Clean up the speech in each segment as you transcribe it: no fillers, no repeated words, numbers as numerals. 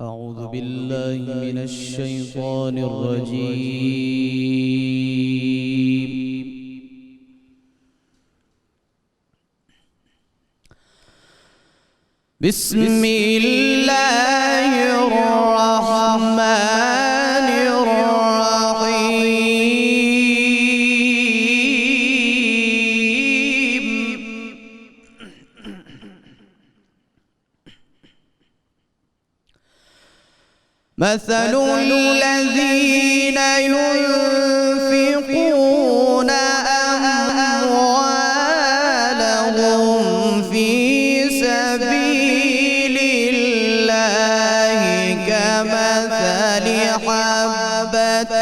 أعوذ بالله من الشيطان الرجيم. بسم الله الرحمن الرحيم. مثل الذين ينفقون أموالهم في سبيل الله كمثل حبة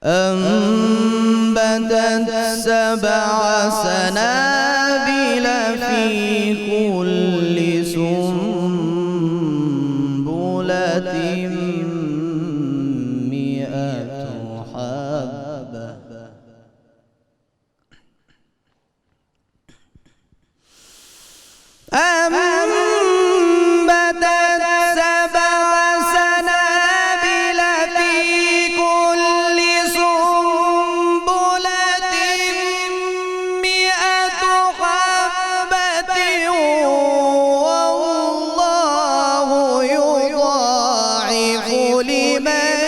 أنبتت سبع سنابل في كل سنبلة 100 حبة. أنبتت سبع سنابل في كل سنبلة 100 حبة والله يضاعف لمن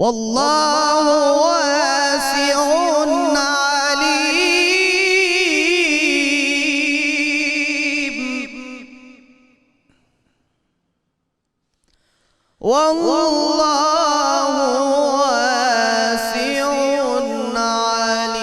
والله واسع عليم. والله واسع عليم.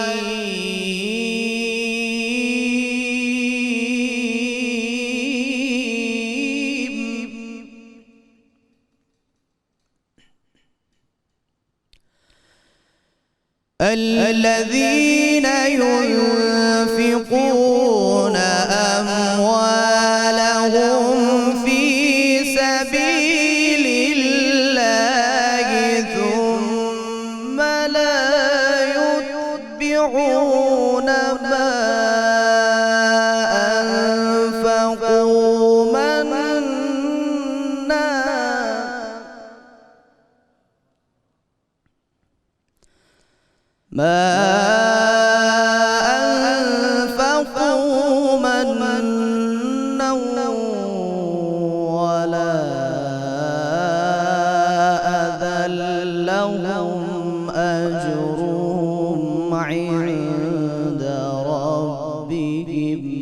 الذين ينفقون أموالهم في سبيل الله ثم لا يتبعون ما أنفقوا منا ولا أذى لهم أجرهم عند ربهم.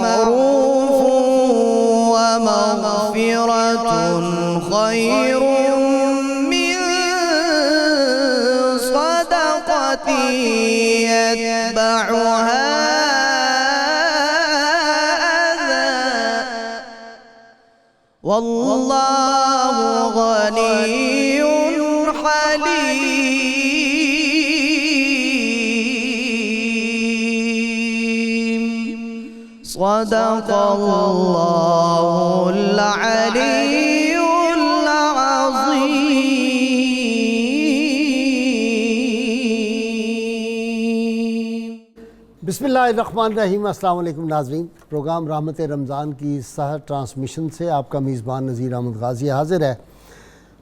معروف ومغفرة خير من صدقة يتبعها أذى والله غني حليم صدق الله العلي العظيم. بسم اللہ الرحمن الرحیم. السلام علیکم ناظرین. پروگرام رحمت رمضان کی سحر ٹرانسمیشن سے آپ کا میزبان نذیر احمد غازی حاضر ہے.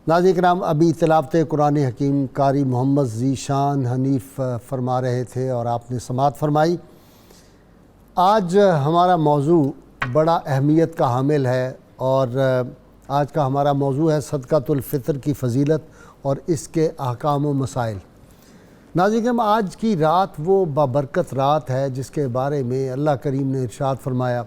ناظرین کرام، ابھی تلاوت قرآن حکیم قاری محمد ذیشان حنیف فرما رہے تھے اور آپ نے سماعت فرمائی. آج ہمارا موضوع بڑا اہمیت کا حامل ہے اور آج کا ہمارا موضوع ہے صدقۃ الفطر کی فضیلت اور اس کے احکام و مسائل. ناظرین کرام، آج کی رات وہ بابرکت رات ہے جس کے بارے میں اللہ کریم نے ارشاد فرمایا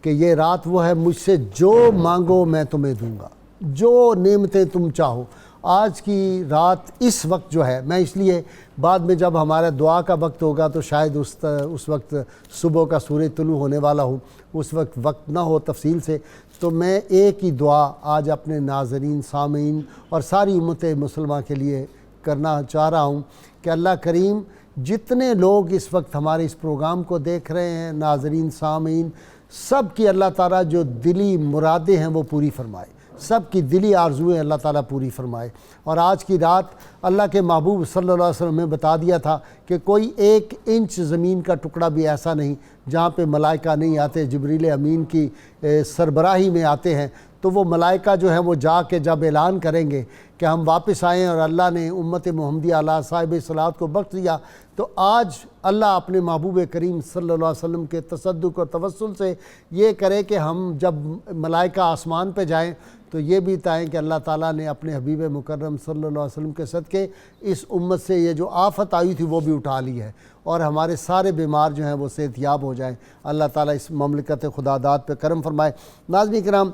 کہ یہ رات وہ ہے مجھ سے جو مانگو میں تمہیں دوں گا، جو نعمتیں تم چاہو. آج کی رات اس وقت جو ہے، میں اس لیے بعد میں جب ہمارا دعا کا وقت ہوگا تو شاید اس وقت صبح کا سورج طلوع ہونے والا ہوں، اس وقت نہ ہو تفصیل سے، تو میں ایک ہی دعا آج اپنے ناظرین، سامعین اور ساری امت مسلمہ کے لیے کرنا چاہ رہا ہوں کہ اللہ کریم جتنے لوگ اس وقت ہمارے اس پروگرام کو دیکھ رہے ہیں، ناظرین، سامعین، سب کی اللہ تعالیٰ جو دلی مرادیں ہیں وہ پوری فرمائے، سب کی دلی آرزویں اللہ تعالیٰ پوری فرمائے. اور آج کی رات اللہ کے محبوب صلی اللہ علیہ وسلم نے بتا دیا تھا کہ کوئی 1 انچ زمین کا ٹکڑا بھی ایسا نہیں جہاں پہ ملائکہ نہیں آتے. جبریل امین کی سربراہی میں آتے ہیں تو وہ ملائکہ جو ہیں وہ جا کے جب اعلان کریں گے کہ ہم واپس آئیں اور اللہ نے امت محمدیہ علیہ صاحب صلوات کو بخش دیا، تو آج اللہ اپنے محبوب کریم صلی اللہ علیہ وسلم کے تصدق اور توسل سے یہ کرے کہ ہم جب ملائکہ آسمان پہ جائیں تو یہ بھی بتائیں کہ اللہ تعالیٰ نے اپنے حبیب مکرم صلی اللہ علیہ وسلم کے صدقے اس امت سے یہ جو آفت آئی تھی وہ بھی اٹھا لی ہے اور ہمارے سارے بیمار جو ہیں وہ صحت یاب ہو جائیں. اللہ تعالیٰ اس مملکت خداداد پہ کرم فرمائے. ناظرین کرام،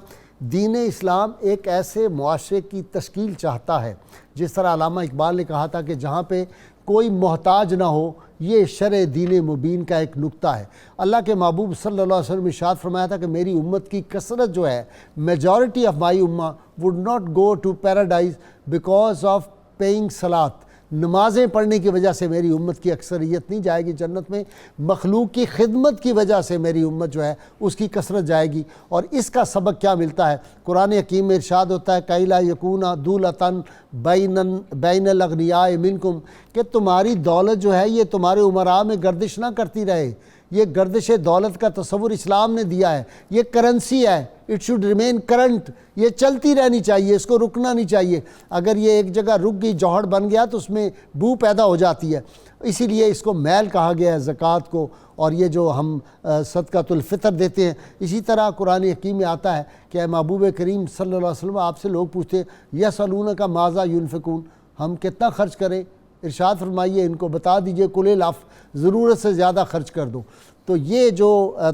دین اسلام ایک ایسے معاشرے کی تشکیل چاہتا ہے جس طرح علامہ اقبال نے کہا تھا کہ جہاں پہ کوئی محتاج نہ ہو، یہ شرع دین مبین کا ایک نقطہ ہے. اللہ کے محبوب صلی اللہ علیہ وسلم نے ارشاد فرمایا تھا کہ میری امت کی کثرت جو ہے، میجورٹی آف مائی امہ would not go to paradise because of paying صلاۃ. نمازیں پڑھنے کی وجہ سے میری امت کی اکثریت نہیں جائے گی جنت میں، مخلوق کی خدمت کی وجہ سے میری امت جو ہے اس کی کثرت جائے گی. اور اس کا سبق کیا ملتا ہے؟ قرآن حکیم میں ارشاد ہوتا ہے کَإِ لَا يَكُونَ دُولَةً بَيْنَ الْأَغْنِيَاءِ مِنْكُمْ، کہ تمہاری دولت جو ہے یہ تمہارے امراء میں گردش نہ کرتی رہے. یہ گردش دولت کا تصور اسلام نے دیا ہے، یہ کرنسی ہے، اٹ شوڈ ریمین کرنٹ، یہ چلتی رہنی چاہیے، اس کو رکنا نہیں چاہیے. اگر یہ ایک جگہ رک گئی، جوہر بن گیا تو اس میں بو پیدا ہو جاتی ہے. اسی لیے اس کو میل کہا گیا ہے زکوٰۃ کو، اور یہ جو ہم صدقۃ الفطر دیتے ہیں. اسی طرح قرآن حکیم میں آتا ہے کہ اے محبوب کریم صلی اللہ علیہ وسلم، آپ سے لوگ پوچھتے ہیں یسألونک ماذا ينفقون، ہم کتنا خرچ کریں؟ ارشاد فرمائیے ان کو بتا دیجئے کل العفو، ضرورت سے زیادہ خرچ کر دو. تو یہ جو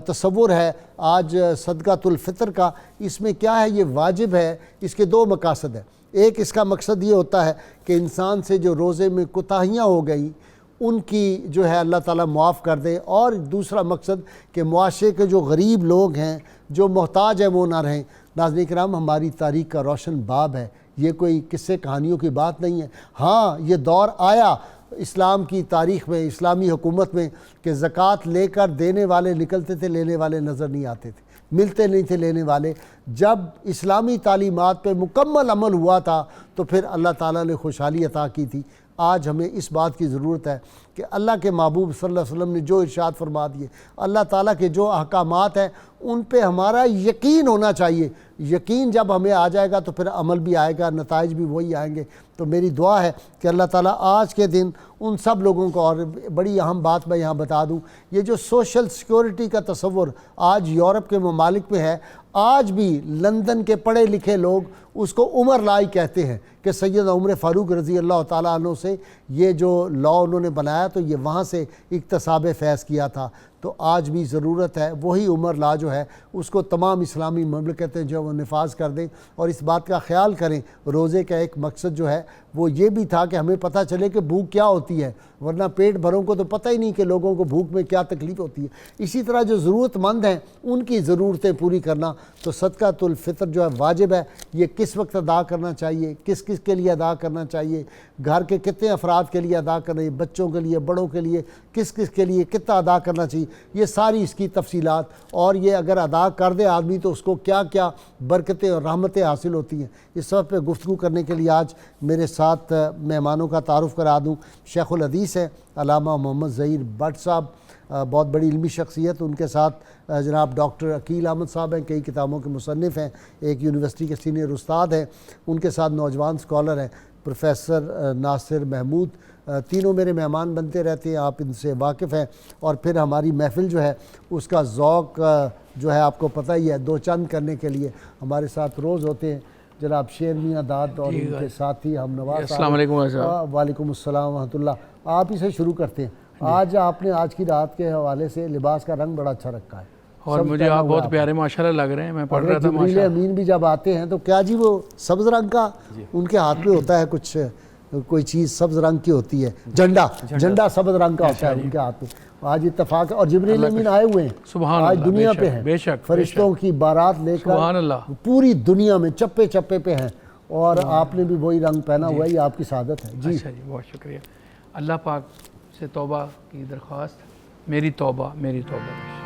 تصور ہے آج صدقۃ الفطر کا، اس میں کیا ہے؟ یہ واجب ہے. اس کے 2 مقاصد ہیں. ایک اس کا مقصد یہ ہوتا ہے کہ انسان سے جو روزے میں کوتاہیاں ہو گئیں ان کی جو ہے اللہ تعالیٰ معاف کر دے، اور دوسرا مقصد کہ معاشرے کے جو غریب لوگ ہیں، جو محتاج ہیں، وہ نہ رہیں. ناظرین کرام، ہماری تاریخ کا روشن باب ہے، یہ کوئی قصے کہانیوں کی بات نہیں ہے. ہاں، یہ دور آیا اسلام کی تاریخ میں، اسلامی حکومت میں، کہ زکوٰۃ لے کر دینے والے نکلتے تھے، لینے والے نظر نہیں آتے تھے، ملتے نہیں تھے لینے والے. جب اسلامی تعلیمات پہ مکمل عمل ہوا تھا تو پھر اللہ تعالیٰ نے خوشحالی عطا کی تھی. آج ہمیں اس بات کی ضرورت ہے کہ اللہ کے محبوب صلی اللہ علیہ وسلم نے جو ارشاد فرما دیے، اللہ تعالیٰ کے جو احکامات ہیں ان پہ ہمارا یقین ہونا چاہیے. یقین جب ہمیں آ جائے گا تو پھر عمل بھی آئے گا، نتائج بھی وہی آئیں گے. تو میری دعا ہے کہ اللہ تعالیٰ آج کے دن ان سب لوگوں کو، اور بڑی اہم بات میں یہاں بتا دوں، یہ جو سوشل سیکورٹی کا تصور آج یورپ کے ممالک میں ہے، آج بھی لندن کے پڑھے لکھے لوگ اس کو عمر لائی کہتے ہیں کہ سیدنا عمر فاروق رضی اللہ تعالیٰ عنہ سے یہ جو لا انہوں نے بنایا تو یہ وہاں سے اکتساب فیض کیا تھا. تو آج بھی ضرورت ہے وہی عمر لا جو ہے اس کو تمام اسلامی مملکتیں جو وہ نفاذ کر دیں، اور اس بات کا خیال کریں روزے کا ایک مقصد جو ہے وہ یہ بھی تھا کہ ہمیں پتہ چلے کہ بھوک کیا ہوتی ہے، ورنہ پیٹ بھروں کو تو پتہ ہی نہیں کہ لوگوں کو بھوک میں کیا تکلیف ہوتی ہے۔ اسی طرح جو ضرورت مند ہیں ان کی ضرورتیں پوری کرنا، تو صدقۃ الفطر جو ہے واجب ہے، یہ کس وقت ادا کرنا چاہیے، کس کس کے لیے ادا کرنا چاہیے، گھر کے کتنے افراد کے لیے ادا کرنا چاہیے، بچوں کے لیے، بڑوں کے لیے، کس کس کے لیے کتنا ادا کرنا چاہیے، یہ ساری اس کی تفصیلات، اور یہ اگر ادا کر دے آدمی تو اس کو کیا کیا برکتیں اور رحمتیں حاصل ہوتی ہیں۔ اس سب پہ گفتگو کرنے کے لیے آج میرے ساتھ مہمانوں کا تعارف کرا دوں۔ شیخ الحدیث ہے علامہ محمد ظہیر بٹ صاحب، بہت بڑی علمی شخصیت، ان کے ساتھ جناب ڈاکٹر عقیل احمد صاحب ہیں، کئی کتابوں کے مصنف ہیں، ایک یونیورسٹی کے سینئر استاد ہیں، ان کے ساتھ نوجوان اسکالر ہیں پروفیسر ناصر محمود۔ تینوں میرے مہمان بنتے رہتے ہیں، آپ ان سے واقف ہیں، اور پھر ہماری محفل جو ہے اس کا ذوق جو ہے آپ کو پتہ ہی ہے، دو چند کرنے کے لیے ہمارے ساتھ روز ہوتے ہیں جناب شیر میاں داد اور ان کے ساتھی ہم نواز صاحب۔ السلام علیکم۔ وعلیکم السلام ورحمۃ اللہ۔ آپ ہی سے شروع کرتے ہیں۔ آج آپ نے آج کی رات کے حوالے سے لباس کا رنگ بڑا اچھا رکھا ہے، اور مجھے آپ بہت پیارے ماشاءاللہ لگ رہے ہیں، میں پڑھ رہا تھا جبریل امین بھی جب آتے ہیں تو کیا جی وہ سبز رنگ کا ان کے ہاتھ میں ہوتا ہے، کچھ کوئی چیز سبز رنگ کی ہوتی ہے، جھنڈا سبز رنگ کا ہوتا ہے ان کے ہاتھ میں۔ آج اتفاق ہے، اور جبریل امین آئے ہوئے ہیں، آج دنیا پہ ہیں، فرشتوں کی بارات لے کر پوری دنیا میں چپے چپے پہ ہیں، اور آپ نے بھی وہی رنگ پہنا ہوا ہے، یہ آپ کی سعادت ہے۔ جی بہت شکریہ۔ اللہ پاک سے توبہ کی درخواست، میری توبہ میری توبہ۔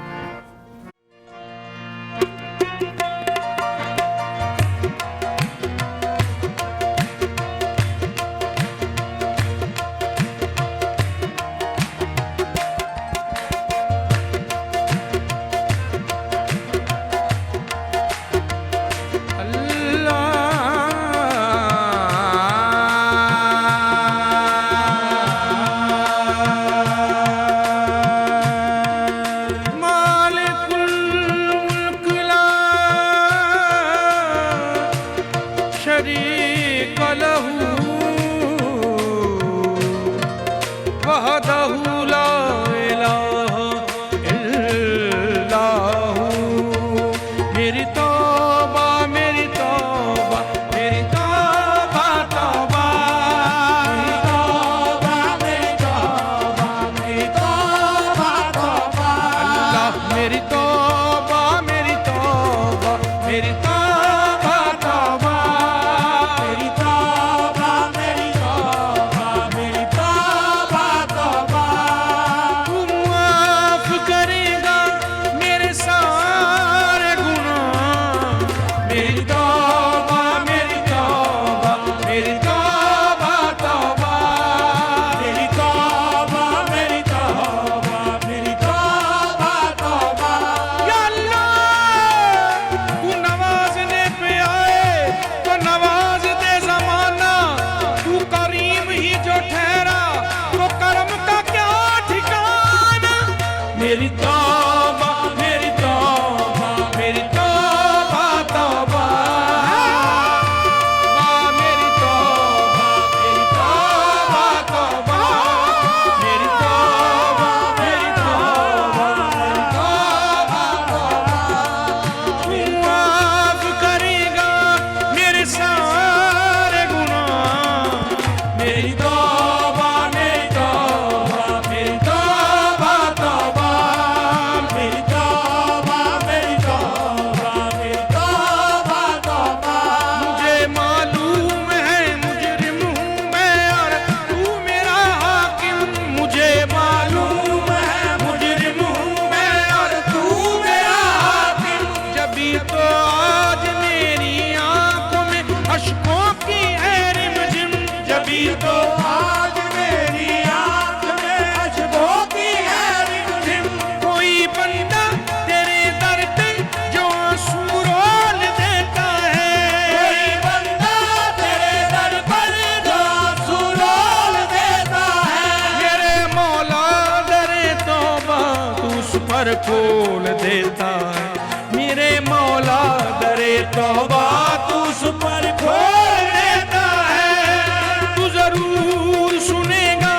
کھول دیتا ہے میرے مولا درے توبہ تو اس پر کھول دیتا ہے، تو ضرور سنے گا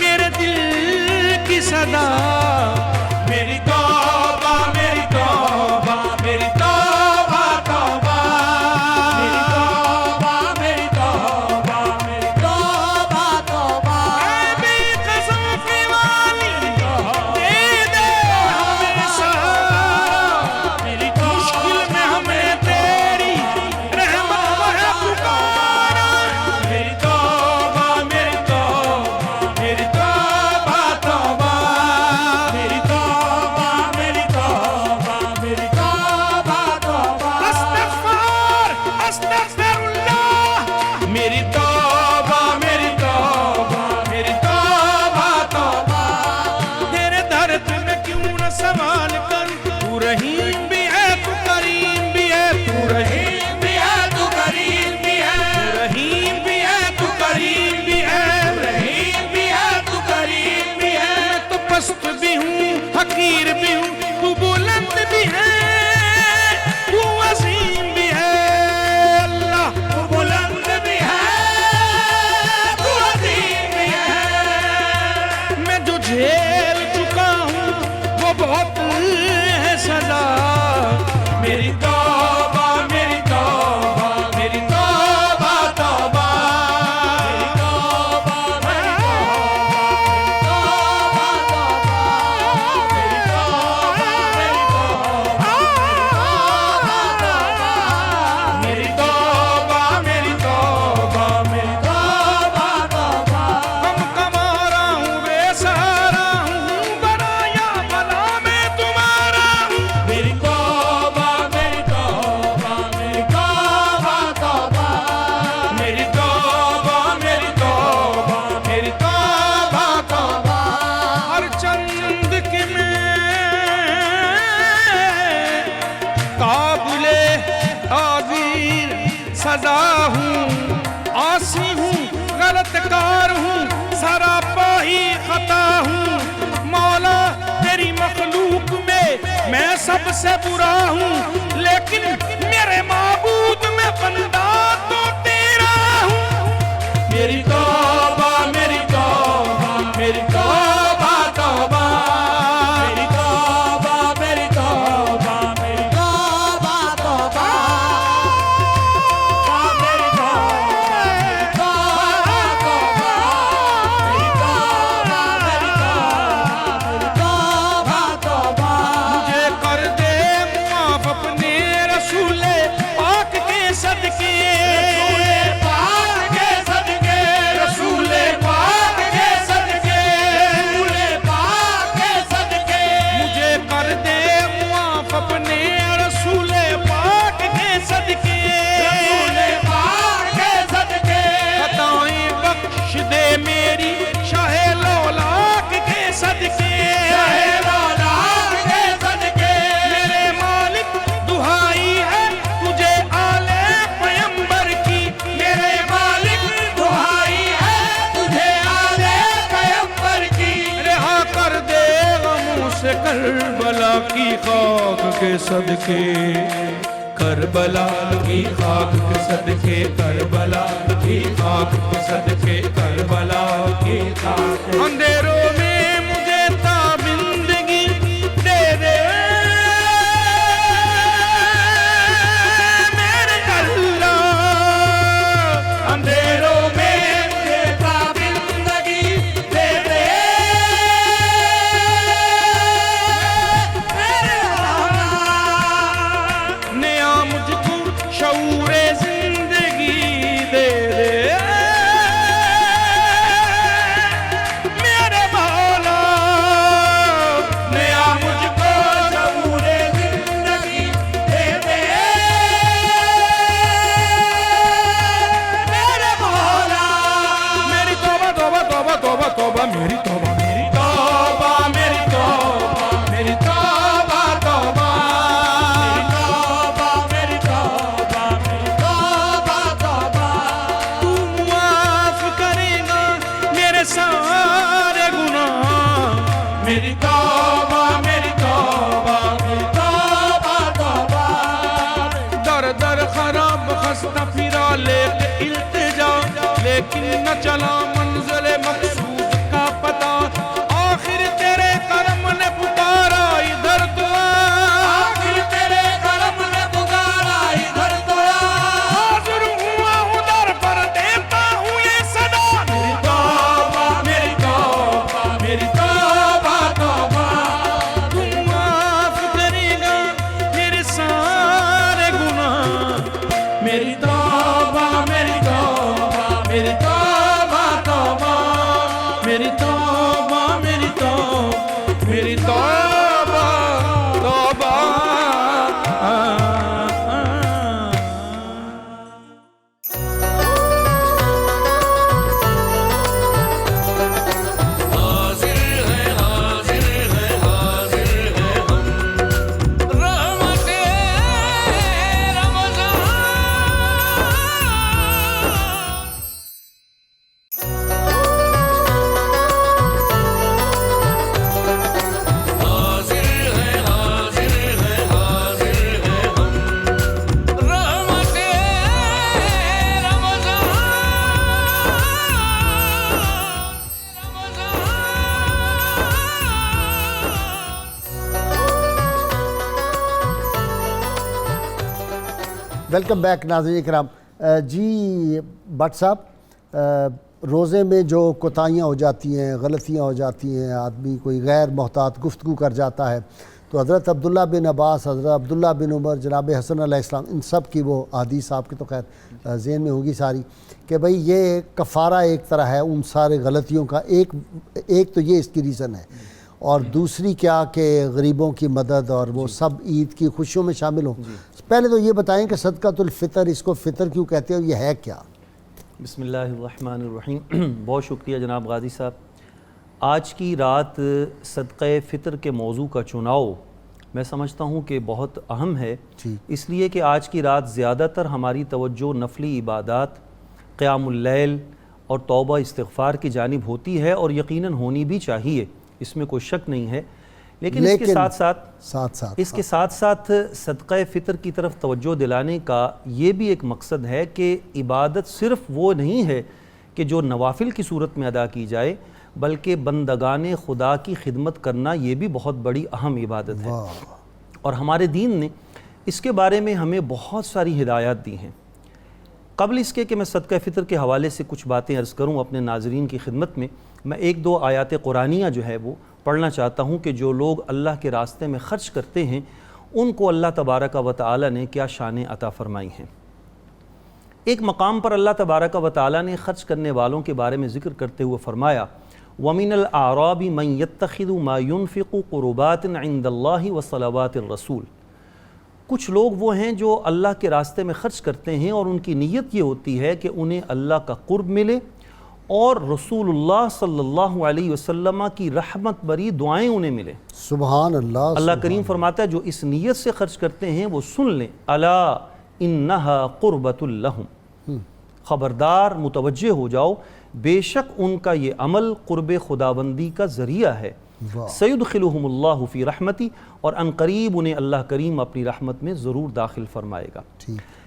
میرے دل کی صدا، میری سزا ہوں، عاصی ہوں، غلط کار ہوں، سراپا ہی خطا ہوں، مولا تیری مخلوق میں سب سے برا ہوں، لیکن میرے معبود میں بندہ تو تیرا ہوں۔ میری توبہ میری توبہ میری توبہ توبہ، میری توبہ میری توبہ میری توبہ توبہ، میری توبہ توبہ، میری توبہ میری توبہ توبہ، مجھے کر دے معاف اپنے رسول پاک کے صدقے، رسول پاک کے صدقے، رسول پاک کے صدقے، مجھے کر دے معاف اپنے رسول پاک کے صدقے، رسول پاک کے صدقے، خطائیں بخش دے میری شاہ لولاک کے صدقے، شاہ لولاک کے صدقے، میرے مالک دہائی ہے تجھے آل پیمبر کی، میرے مالک دہائی ہے تجھے آل پیمبر کی، رہا کر دے غموں سے کربلا کی خاک کے صدقے، کربلا کی خاک کے صدقے، کربلا کی خاک کے صدقے، کربلا کی خاک، اندھیروں میں مجھے تابندگی دے دے میرے اللہ، اندھیروں میں مجھے تابندگی دے دے میرے اللہ، نیا مجھ کو شعور زندگی دے دے میرے مولا، نیا مجھ کو شعور زندگی دے دے میرے مولا، میری توبہ توبہ توبہ توبہ توبہ، میری توبہ میری توبہ میری توبہ میری توبہ توبہ، میری توبہ میری توبہ توبہ، تو معاف کرے گا میرے سارے گناہ، میری توبہ میری توبہ میری توبہ توبہ، در در خراب خستہ پھرا لے کے التجا، لیکن نہ چلا منزل مقصود کا پتہ، آخر تیرے کرم نے پکارا ادھر دعا، آخر تیرے کرم نے پکارا ادھر دعا، حاضر ہوا ہوں در پر دیتا ہوں یہ صدا، میری توبہ میری توبہ میری توبہ توبہ، تو معاف کرے گا میرے سارے گناہ، میری توبہ میری توبہ میری توبہ توبہ، میری توبہ میری توبہ میری توبہ توبہ، ویلکم بیک ناظرین اکرام۔ جی بٹ صاحب، روزے میں جو کوتاہیاں ہو جاتی ہیں، غلطیاں ہو جاتی ہیں، آدمی کوئی غیر محتاط گفتگو کر جاتا ہے، تو حضرت عبداللہ بن عباس، حضرت عبداللہ بن عمر، جناب حسن علیہ السلام، ان سب کی وہ حدیث آپ کی تو خیر ذہن میں ہوگی ساری، کہ بھئی یہ کفارہ ایک طرح ہے ان سارے غلطیوں کا، ایک تو یہ اس کی ریزن ہے، اور دوسری کیا کہ غریبوں کی مدد اور وہ سب عید کی خوشیوں میں شامل ہوں۔ پہلے تو یہ بتائیں کہ صدقۃ الفطر، اس کو فطر کیوں کہتے ہیں اور یہ ہے کیا؟ بسم اللہ الرحمن الرحیم۔ بہت شکریہ جناب غازی صاحب۔ آج کی رات صدقہ فطر کے موضوع کا چناؤ میں سمجھتا ہوں کہ بہت اہم ہے، ٹھیک۔ اس لیے کہ آج کی رات زیادہ تر ہماری توجہ نفلی عبادات، قیام اللیل اور توبہ استغفار کی جانب ہوتی ہے، اور یقیناً ہونی بھی چاہیے، اس میں کوئی شک نہیں ہے، لیکن اس کے ساتھ ساتھ صدقہ فطر کی طرف توجہ دلانے کا یہ بھی ایک مقصد ہے کہ عبادت صرف وہ نہیں ہے کہ جو نوافل کی صورت میں ادا کی جائے، بلکہ بندگان خدا کی خدمت کرنا یہ بھی بہت بڑی اہم عبادت ہے، اور ہمارے دین نے اس کے بارے میں ہمیں بہت ساری ہدایات دی ہیں۔ قبل اس کے کہ میں صدقہ فطر کے حوالے سے کچھ باتیں عرض کروں اپنے ناظرین کی خدمت میں ایک دو آیات قرآنیہ جو ہے وہ پڑھنا چاہتا ہوں کہ جو لوگ اللہ کے راستے میں خرچ کرتے ہیں ان کو اللہ تبارک و تعالی نے کیا شانیں عطا فرمائی ہیں۔ ایک مقام پر اللہ تبارک و تعالی نے خرچ کرنے والوں کے بارے میں ذکر کرتے ہوئے فرمایا وَمِنَ الْأَعْرَابِ مَنْ يَتَّخِذُ مَا يُنْفِقُ قُرُبَاتٍ عِنْدَ اللَّهِ وَصَلَوَاتِ الرَّسُولِ، کچھ لوگ وہ ہیں جو اللہ کے راستے میں خرچ کرتے ہیں اور ان کی نیت یہ ہوتی ہے کہ انہیں اللہ کا قرب ملے اور رسول اللہ صلی اللہ علیہ وسلم کی رحمت بری دعائیں انہیں ملیں۔ سبحان اللہ۔ اللہ کریم فرماتا ہے جو اس نیت سے خرچ کرتے ہیں وہ سن لیں، الا انہا قربۃ لہم، خبردار متوجہ ہو جاؤ، بے شک ان کا یہ عمل قرب خداوندی کا ذریعہ ہے۔ سیدخلہم اللہ فی رحمتی، اور ان قریب انہیں اللہ کریم اپنی رحمت میں ضرور داخل فرمائے گا۔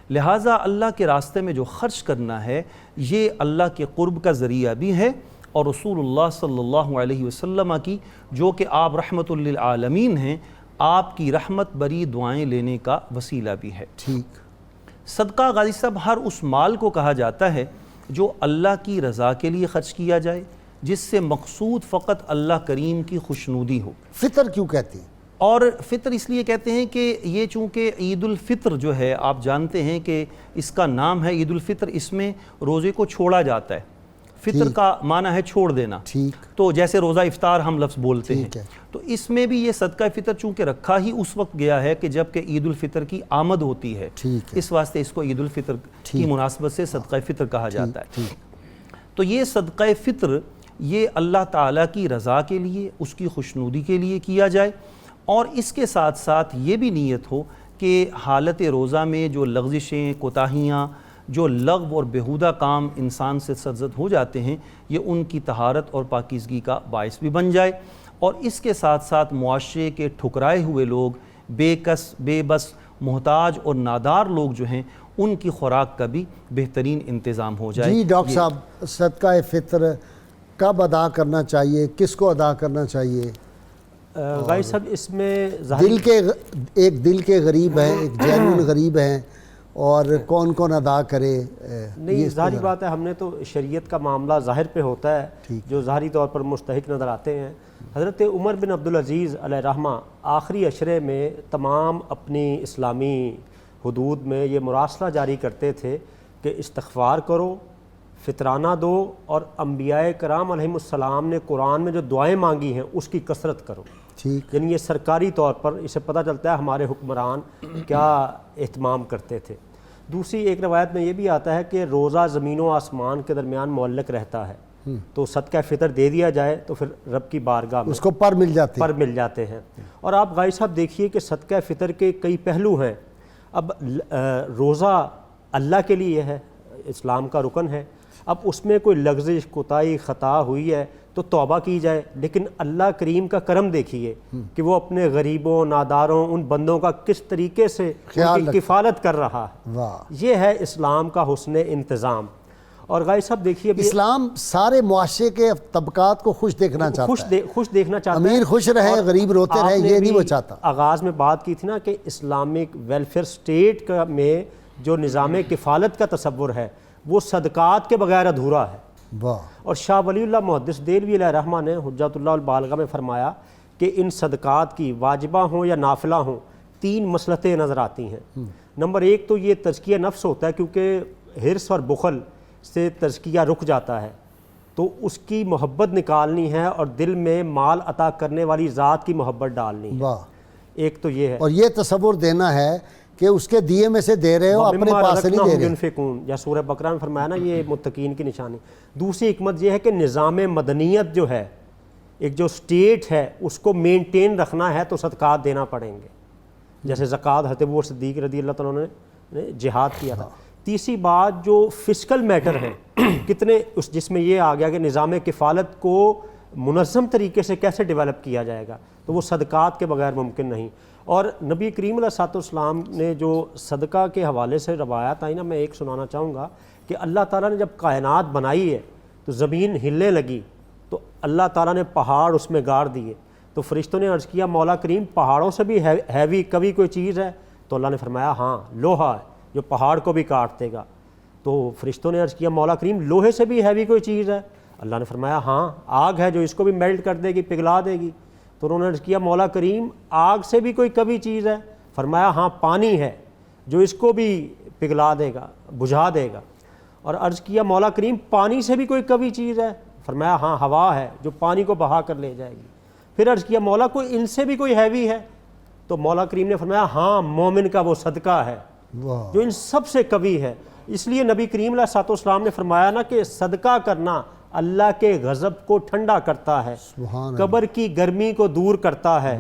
لہٰذا اللہ کے راستے میں جو خرچ کرنا ہے یہ اللہ کے قرب کا ذریعہ بھی ہے، اور رسول اللہ صلی اللہ علیہ وسلم کی جو کہ آپ رحمت للعالمین ہیں، آپ کی رحمت بری دعائیں لینے کا وسیلہ بھی ہے۔ ٹھیک۔ صدقہ غازی صاحب ہر اس مال کو کہا جاتا ہے جو اللہ کی رضا کے لیے خرچ کیا جائے، جس سے مقصود فقط اللہ کریم کی خوشنودی ہو۔ فطر کیوں کہتے ہیں؟ اور فطر اس لیے کہتے ہیں کہ یہ چونکہ عید الفطر جو ہے آپ جانتے ہیں کہ اس کا نام ہے عید الفطر، اس میں روزے کو چھوڑا جاتا ہے، فطر کا معنی ہے چھوڑ دینا، تو جیسے روزہ افطار ہم لفظ بولتے ہیں، تو اس میں بھی یہ صدقہ فطر چونکہ رکھا ہی اس وقت گیا ہے کہ جب کہ عید الفطر کی آمد ہوتی ہے، اس واسطے اس کو عید الفطر کی مناسبت سے صدقہ فطر کہا جاتا ہے۔ تو یہ صدقہ فطر یہ اللہ تعالیٰ کی رضا کے لیے، اس کی خوشنودی کے لیے کیا جائے، اور اس کے ساتھ ساتھ یہ بھی نیت ہو کہ حالت روزہ میں جو لغزشیں، کوتاہیاں، جو لغو اور بیہودہ کام انسان سے سرزد ہو جاتے ہیں یہ ان کی طہارت اور پاکیزگی کا باعث بھی بن جائے، اور اس کے ساتھ ساتھ معاشرے کے ٹھکرائے ہوئے لوگ، بے کس، بے بس، محتاج اور نادار لوگ جو ہیں ان کی خوراک کا بھی بہترین انتظام ہو جائے۔ جی ڈاکٹر صاحب، صدقہ فطر کب ادا کرنا چاہیے، کس کو ادا کرنا چاہیے؟ غازی صاحب اس میں ایک دل کے غریب ہیں، ایک جینون غریب ہیں، اور کون کون ادا کرے؟ نہیں، ظاہری بات ہے، ہم نے تو شریعت کا معاملہ ظاہر پہ ہوتا ہے جو ظاہری طور پر مستحق نظر آتے ہیں۔ حضرت عمر بن عبدالعزیز علیہ رحمہ آخری عشرے میں تمام اپنی اسلامی حدود میں یہ مراسلہ جاری کرتے تھے کہ استغفار کرو، فطرانہ دو، اور انبیاء کرام علیہم السلام نے قرآن میں جو دعائیں مانگی ہیں اس کی کثرت کرو۔ یعنی یہ سرکاری طور پر اسے پتہ چلتا ہے ہمارے حکمران کیا اہتمام کرتے تھے۔ دوسری ایک روایت میں یہ بھی آتا ہے کہ روزہ زمین و آسمان کے درمیان معلق رہتا ہے، تو صدقہ فطر دے دیا جائے تو پھر رب کی بارگاہ میں اس کو پر مل جاتے ہیں۔ اور آپ غازی صاحب دیکھیے کہ صدقہ فطر کے کئی پہلو ہیں۔ اب روزہ اللہ کے لیے ہے، اسلام کا رکن ہے، اب اس میں کوئی لغزش، کوتاہی، خطا ہوئی ہے تو توبہ کی جائے، لیکن اللہ کریم کا کرم دیکھیے کہ وہ اپنے غریبوں، ناداروں، ان بندوں کا کس طریقے سے ان کی کفالت کر رہا ہے۔ یہ ہے اسلام کا حسن انتظام۔ اور غازی صاحب دیکھیے اسلام سارے معاشرے کے طبقات کو خوش دیکھنا چاہتا ہے، خوش دیکھنا چاہتا ہے، امیر خوش رہے، غریب روتے رہے، یہ نہیں وہ چاہتا۔ آغاز میں بات کی تھی نا کہ اسلامک ویلفیئر سٹیٹ میں جو نظام کفالت کا تصور ہے وہ صدقات کے بغیر ادھورا ہے۔ اور شاہ ولی اللہ محدث دہلوی علیہ رحمہ نے حجت اللہ البالغہ میں فرمایا کہ ان صدقات کی واجبہ ہوں یا نافلہ ہوں 3 مصلحتیں نظر آتی ہیں۔ نمبر 1 تو یہ تزکیہ نفس ہوتا ہے، کیونکہ حرص اور بخل سے تزکیہ رک جاتا ہے، تو اس کی محبت نکالنی ہے اور دل میں مال عطا کرنے والی ذات کی محبت ڈالنی ہے۔ ایک تو یہ ہے، اور یہ تصور دینا ہے کہ اس کے دیے میں سے دے رہے ہو، اپنے پاس نہیں دے رہے، یا سورہ بقرہ میں فرمایا نا یہ متقین کی نشانی۔ دوسری حکمت یہ ہے کہ نظام مدنیت جو ہے، ایک جو سٹیٹ ہے اس کو مینٹین رکھنا ہے تو صدقات دینا پڑیں گے۔ جیسے زکوٰۃ حضرت ابو بکر صدیق رضی اللہ تعالیٰ نے جہاد کیا تھا۔ تیسری بات جو فسکل میٹر ہے کتنے جس میں یہ آ گیا کہ نظام کفالت کو منظم طریقے سے کیسے ڈیولپ کیا جائے گا، تو وہ صدقات کے بغیر ممکن نہیں۔ اور نبی کریم علیہ الصلوۃ والسلام نے جو صدقہ کے حوالے سے روایات آئی نا، میں ایک سنانا چاہوں گا کہ اللہ تعالیٰ نے جب کائنات بنائی ہے تو زمین ہلنے لگی تو اللہ تعالیٰ نے پہاڑ اس میں گاڑ دیے، تو فرشتوں نے عرض کیا مولا کریم پہاڑوں سے بھی ہیوی کبھی کوئی چیز ہے؟ تو اللہ نے فرمایا ہاں لوہا ہے جو پہاڑ کو بھی کاٹ دے گا۔ تو فرشتوں نے عرض کیا مولا کریم لوہے سے بھی ہیوی کوئی چیز ہے؟ اللہ نے فرمایا ہاں آگ ہے جو اس کو بھی میلٹ کر دے گی، پگھلا دے گی۔ تو انہوں نے عرض کیا مولا کریم آگ سے بھی کوئی کبھی چیز ہے؟ فرمایا ہاں پانی ہے جو اس کو بھی پگھلا دے گا، بجھا دے گا۔ اور عرض کیا مولا کریم پانی سے بھی کوئی کبھی چیز ہے؟ فرمایا ہاں ہوا ہے جو پانی کو بہا کر لے جائے گی۔ پھر عرض کیا مولا کوئی ان سے بھی کوئی ہیوی ہے؟ تو مولا کریم نے فرمایا ہاں مومن کا وہ صدقہ ہے جو ان سب سے کبھی ہے۔ اس لیے نبی کریم علیہ الصلوۃ والسلام نے فرمایا نا کہ صدقہ کرنا اللہ کے غضب کو ٹھنڈا کرتا ہے، قبر کی گرمی کو دور کرتا ہے،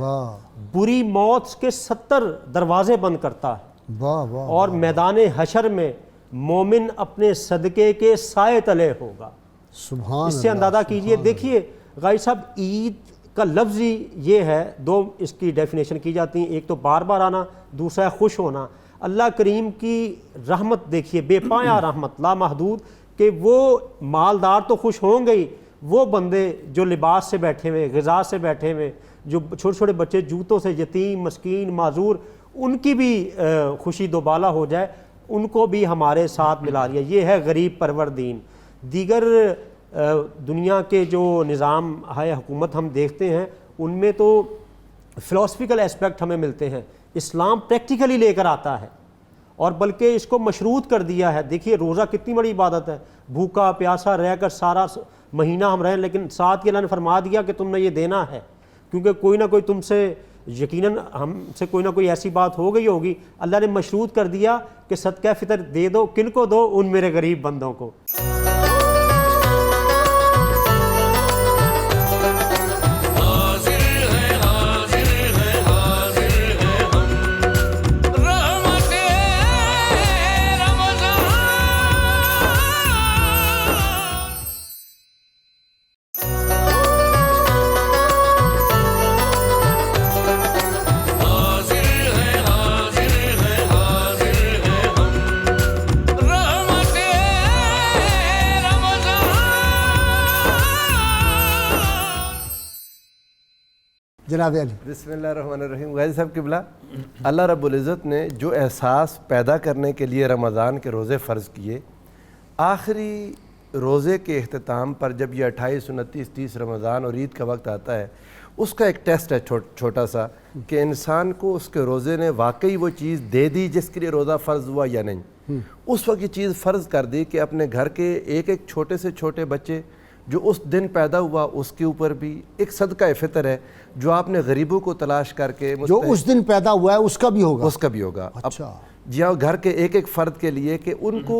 بری موت کے 70 دروازے بند کرتا ہے، اور میدان حشر میں مومن اپنے صدقے کے سائے تلے ہوگا۔ اس سے اندازہ کیجئے۔ دیکھیے غائی صاحب عید کا لفظ ہی یہ ہے، دو اس کی ڈیفینیشن کی جاتی ہیں، ایک تو بار بار آنا، دوسرا ہے خوش ہونا۔ اللہ کریم کی رحمت دیکھیے، بے پایہ رحمت لامحدود، کہ وہ مالدار تو خوش ہوں گے ہی، وہ بندے جو لباس سے بیٹھے ہوئے، غذا سے بیٹھے ہوئے، جو چھوٹے چھوٹے بچے جوتوں سے، یتیم مسکین معذور، ان کی بھی خوشی دوبالا ہو جائے، ان کو بھی ہمارے ساتھ ملا لیا۔ یہ ہے غریب پرور دین۔ دیگر دنیا کے جو نظام ہے حکومت ہم دیکھتے ہیں ان میں تو فلاسفیکل اسپیکٹ ہمیں ملتے ہیں، اسلام پریکٹیکلی لے کر آتا ہے، اور بلکہ اس کو مشروط کر دیا ہے۔ دیکھیے روزہ کتنی بڑی عبادت ہے، بھوکا پیاسا رہ کر سارا مہینہ ہم رہیں، لیکن ساتھ ہی اللہ نے فرما دیا کہ تم نے یہ دینا ہے، کیونکہ کوئی نہ کوئی تم سے یقیناً ہم سے کوئی نہ کوئی ایسی بات ہو گئی ہوگی۔ اللہ نے مشروط کر دیا کہ صدقہ فطر دے دو، کن کو دو؟ ان میرے غریب بندوں کو۔ جناب علی بسم اللہ الرحمن الرحیم۔ غازی صاحب قبلہ، اللہ رب العزت نے جو احساس پیدا کرنے کے لیے رمضان کے روزے فرض کیے، آخری روزے کے اختتام پر جب یہ 28، 29، 30 رمضان اور عید کا وقت آتا ہے، اس کا ایک ٹیسٹ ہے چھوٹا سا کہ انسان کو اس کے روزے نے واقعی وہ چیز دے دی جس کے لیے روزہ فرض ہوا یا نہیں۔ اس وقت یہ چیز فرض کر دی کہ اپنے گھر کے ایک ایک چھوٹے سے چھوٹے بچے جو اس دن پیدا ہوا اس کے اوپر بھی ایک صدقہ فطر ہے جو آپ نے غریبوں کو تلاش کر کے جو اس دن پیدا ہوا ہے اس کا بھی ہوگا، اس کا بھی ہوگا۔ اچھا جی ہاں، گھر کے ایک ایک فرد کے لیے کہ ان کو